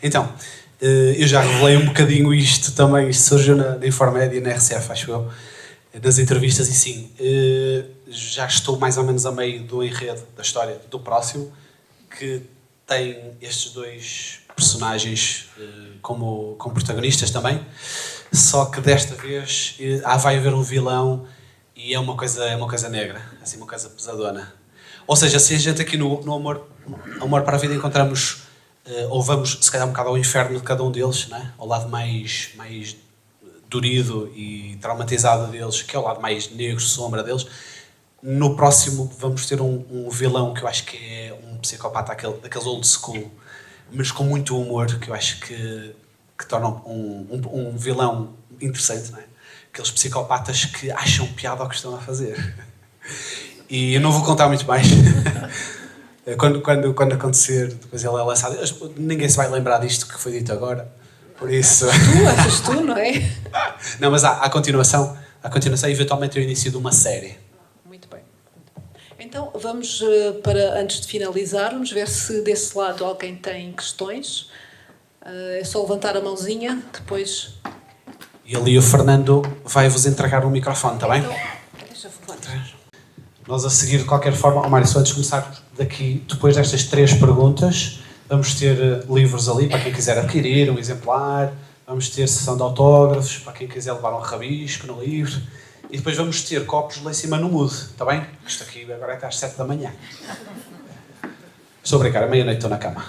Então, eu já revelei um bocadinho isto também, isto surgiu na Infomédia e na RCF, acho eu, das entrevistas, e sim, já estou mais ou menos a meio do enredo da história do próximo, que tem estes dois personagens como protagonistas também, só que desta vez vai haver um vilão e é uma coisa negra, assim, uma coisa pesadona. Ou seja, se a gente aqui no Amor para a Vida encontramos, ou vamos se calhar um bocado ao inferno de cada um deles, né? Ao lado mais dorido e traumatizado deles, que é o lado mais negro, sombra deles, no próximo vamos ter um vilão que eu acho que é um psicopata daqueles old school, mas com muito humor, que eu acho que torna um vilão interessante, não é? Aqueles psicopatas que acham piada ao que estão a fazer. E eu não vou contar muito mais. Quando acontecer, depois ele é lançado, ninguém se vai lembrar disto que foi dito agora, por isso... Achas tu, não é? Não, mas há continuação, eventualmente é o início de uma série. Muito bem. Então, vamos antes de finalizar, vamos ver se desse lado alguém tem questões. É só levantar a mãozinha, depois... E ali o Fernando vai-vos entregar um microfone, está bem? Então, deixa eu levantar. Nós a seguir, de qualquer forma, Mário, só antes de começar daqui, depois destas 3 perguntas, vamos ter livros ali para quem quiser adquirir um exemplar, vamos ter sessão de autógrafos para quem quiser levar um rabisco no livro, e depois vamos ter copos lá em cima no mudo, está bem? Isto aqui agora é até às 7 da manhã. Estou a brincar, à meia-noite estou na cama.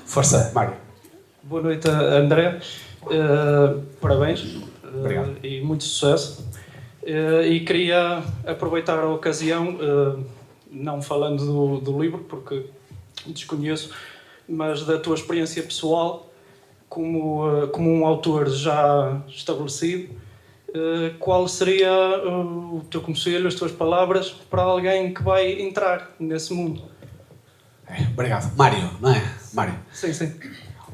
Força, Mário. Boa noite, André. Parabéns. Obrigado. E muito sucesso. E queria aproveitar a ocasião, não falando do livro, porque desconheço, mas da tua experiência pessoal como um autor já estabelecido, qual seria o teu conselho, as tuas palavras para alguém que vai entrar nesse mundo? Obrigado. Mário, não é? Mário. Sim.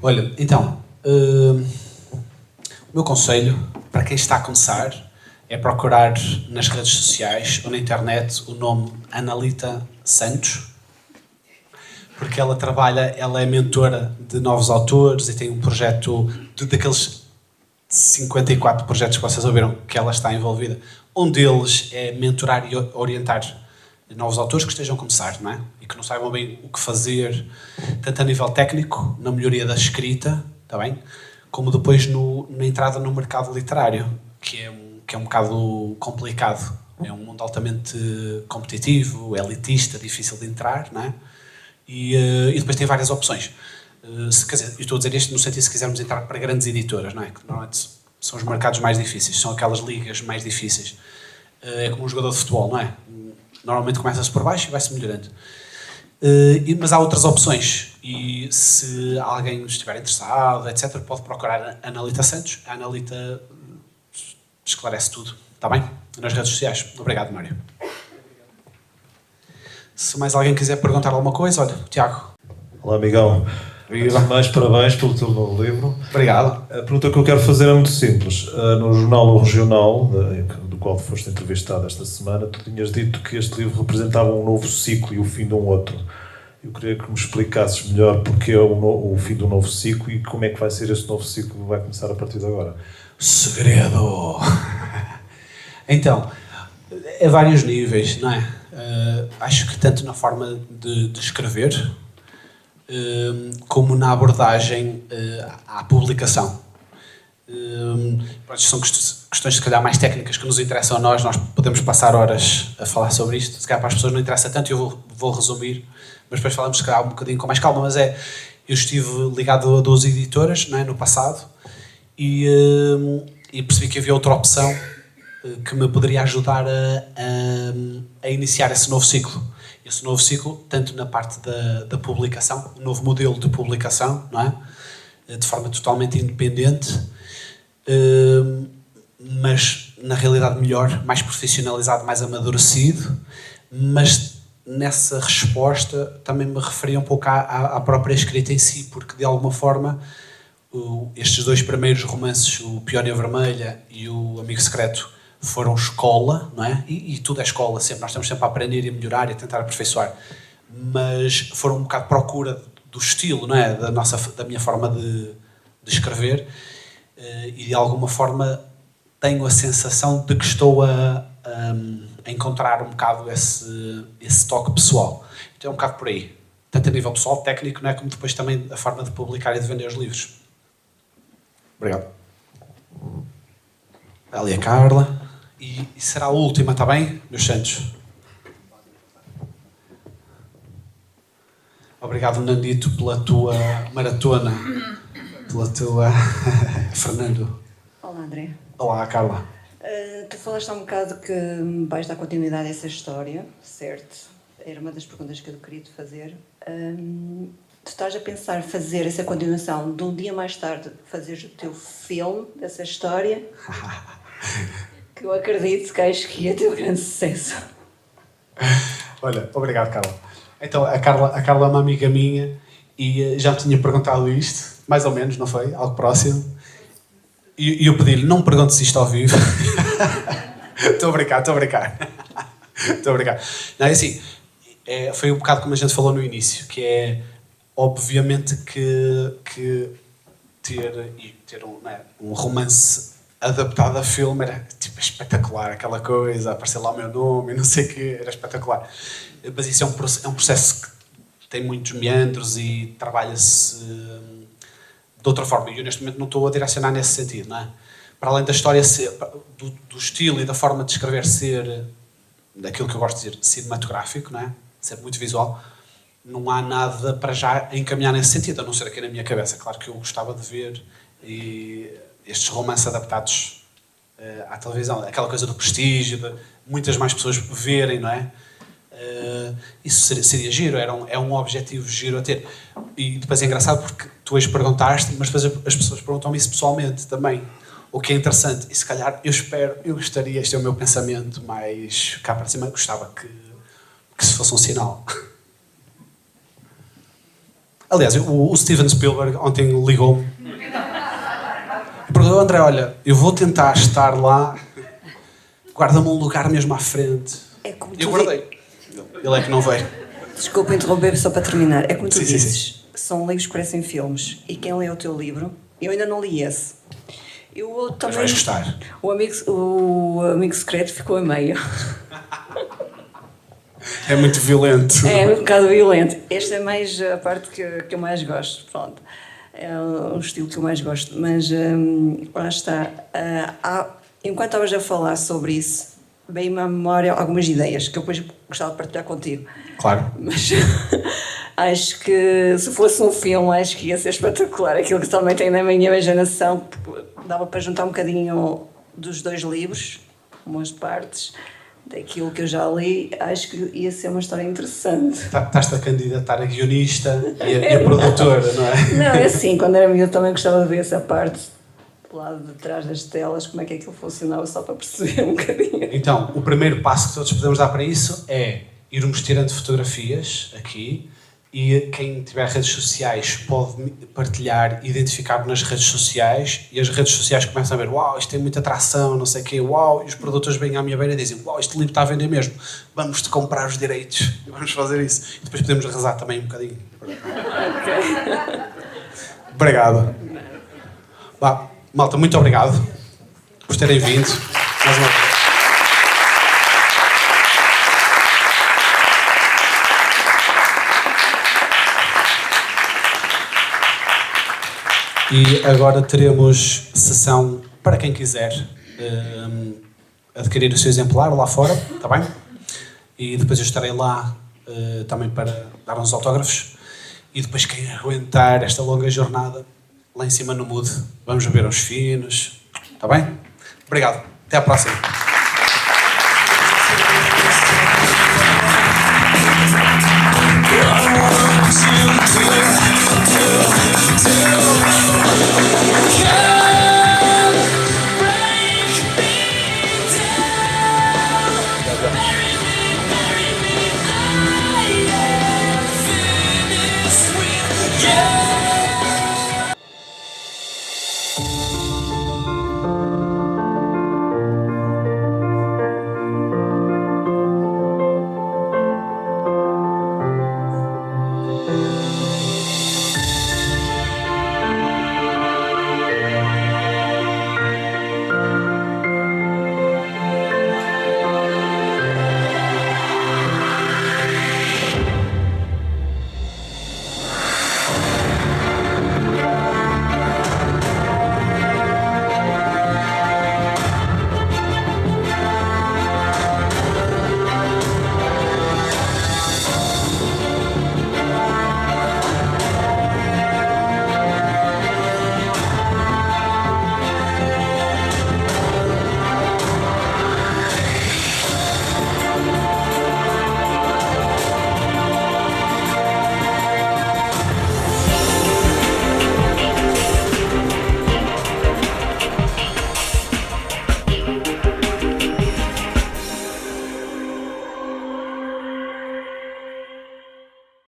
Olha, então, o meu conselho para quem está a começar é procurar nas redes sociais ou na internet o nome Analita Santos, porque ela é mentora de novos autores e tem um projeto daqueles 54 projetos que vocês ouviram que ela está envolvida. Um deles é mentorar e orientar novos autores que estejam a começar, não é? E que não saibam bem o que fazer, tanto a nível técnico, na melhoria da escrita, está bem? Como depois na entrada no mercado literário, que é um bocado complicado. É um mundo altamente competitivo, elitista, difícil de entrar, não é? E depois tem várias opções. Quer dizer, eu estou a dizer isto no sentido se quisermos entrar para grandes editoras, não é? Que normalmente são os mercados mais difíceis, são aquelas ligas mais difíceis. É como um jogador de futebol, não é? Normalmente começa-se por baixo e vai-se melhorando. Mas há outras opções. E se alguém estiver interessado, etc., pode procurar a Analita Santos. A Analita esclarece tudo, está bem? Nas redes sociais. Obrigado, Mário. Se mais alguém quiser perguntar alguma coisa, olha, Tiago. Olá, Miguel. Viva. Mais parabéns pelo teu novo livro. Obrigado. A pergunta que eu quero fazer é muito simples. No jornal O Regional, do qual foste entrevistado esta semana, tu tinhas dito que este livro representava um novo ciclo e o fim de um outro. Eu queria que me explicasses melhor porque é o fim do novo ciclo e como é que vai ser este novo ciclo que vai começar a partir de agora. Segredo! Então, a vários níveis, não é? Acho que tanto na forma de escrever, como na abordagem à publicação. São questões, se calhar, mais técnicas que nos interessam a nós podemos passar horas a falar sobre isto, se calhar para as pessoas não interessa tanto, eu vou resumir, mas depois falamos, se calhar, um bocadinho com mais calma, mas eu estive ligado a 12 editoras, não é, no passado, e percebi que havia outra opção que me poderia ajudar a iniciar esse novo ciclo. Esse novo ciclo, tanto na parte da publicação, um novo modelo de publicação, não é? De forma totalmente independente, mas na realidade melhor, mais profissionalizado, mais amadurecido, mas nessa resposta também me referia um pouco à própria escrita em si, porque de alguma forma estes dois primeiros romances, o Peónia Vermelha e o Amigo Secreto, foram escola, não é? E tudo é escola, sempre. Nós estamos sempre a aprender e a melhorar e a tentar aperfeiçoar. Mas foram um bocado procura do estilo, não é? Da minha forma de escrever. E de alguma forma tenho a sensação de que estou a encontrar um bocado esse toque pessoal. Então é um bocado por aí. Tanto a nível pessoal, técnico, não é? Como depois também a forma de publicar e de vender os livros. Obrigado. Ali a Carla. E será a última, está bem, meus santos? Obrigado, Nandito, pela tua maratona. Pela tua... Fernando. Olá, André. Olá, Carla. Tu falaste há um bocado que vais dar continuidade a essa história, certo? Era uma das perguntas que eu queria te fazer. Tu estás a pensar fazer essa continuação de um dia mais tarde, fazeres o teu filme dessa história? Que eu acredito que acho que ia ter um grande sucesso. Olha, obrigado, Carla. Então, a Carla é uma amiga minha e já me tinha perguntado isto, mais ou menos, não foi? Algo próximo. E eu pedi-lhe, não me perguntes isto ao vivo. Estou a brincar. Não, é assim, foi um bocado como a gente falou no início, que é, obviamente, que ter um romance adaptado a filme era tipo espetacular, aquela coisa, aparecer lá o meu nome e não sei o quê, era espetacular. Mas isso é um processo que tem muitos meandros e trabalha-se de outra forma. E eu neste momento não estou a direcionar nesse sentido, não é? Para além da história ser, do estilo e da forma de escrever ser, daquilo que eu gosto de dizer, cinematográfico, não é? Ser muito visual, não há nada para já encaminhar nesse sentido, a não ser aqui na minha cabeça. Claro que eu gostava de ver estes romances adaptados à televisão, aquela coisa do prestígio, de muitas mais pessoas verem, não é? Isso seria giro, é um objetivo giro a ter. E depois é engraçado porque tu hoje perguntaste, mas depois as pessoas perguntam-me isso pessoalmente também, o que é interessante. E se calhar eu gostaria, este é o meu pensamento mais cá para cima, gostava que se fosse um sinal. Aliás, o Steven Spielberg ontem ligou-me e perguntou: André, olha, eu vou tentar estar lá, guarda-me um lugar mesmo à frente. É como eu guardei. Ele é que não veio. Desculpa interromper, só para terminar. É como tu Sim. dizes, são livros que parecem filmes. E quem lê o teu livro, eu ainda não li esse. Eu também, mas vais gostar. O amigo Secreto ficou a meio. É muito violento. É um bocado violento. Esta é mais a parte que eu mais gosto. Pronto. É um estilo que eu mais gosto. Mas lá está. Enquanto estavas a falar sobre isso, veio-me à memória algumas ideias que eu depois gostava de partilhar contigo. Claro. Mas acho que se fosse um filme, acho que ia ser espetacular. Aquilo que também tem na minha imaginação, dava para juntar um bocadinho dos dois livros, umas partes daquilo que eu já li. Acho que ia ser uma história interessante. Estás-te a candidatar a guionista e a produtora, não é? Não, é assim, quando era miúdo também gostava de ver essa parte do lado de trás das telas, como é que aquilo funcionava, só para perceber um bocadinho. Então, o primeiro passo que todos podemos dar para isso é irmos tirando fotografias aqui, e quem tiver redes sociais pode partilhar, identificar nas redes sociais, e as redes sociais começam a ver: uau, isto tem muita atração, não sei o quê, uau, e os produtores vêm à minha beira e dizem: uau, este livro está a vender mesmo, vamos-te comprar os direitos, vamos fazer isso. E depois podemos rezar também um bocadinho. Ok. Obrigado. Malta, muito obrigado por terem vindo mais uma vez. E agora teremos sessão para quem quiser adquirir o seu exemplar lá fora, está bem? E depois eu estarei lá também para dar uns autógrafos. E depois quem aguentar esta longa jornada, lá em cima no Mood, vamos beber uns finos, está bem? Obrigado, até à próxima.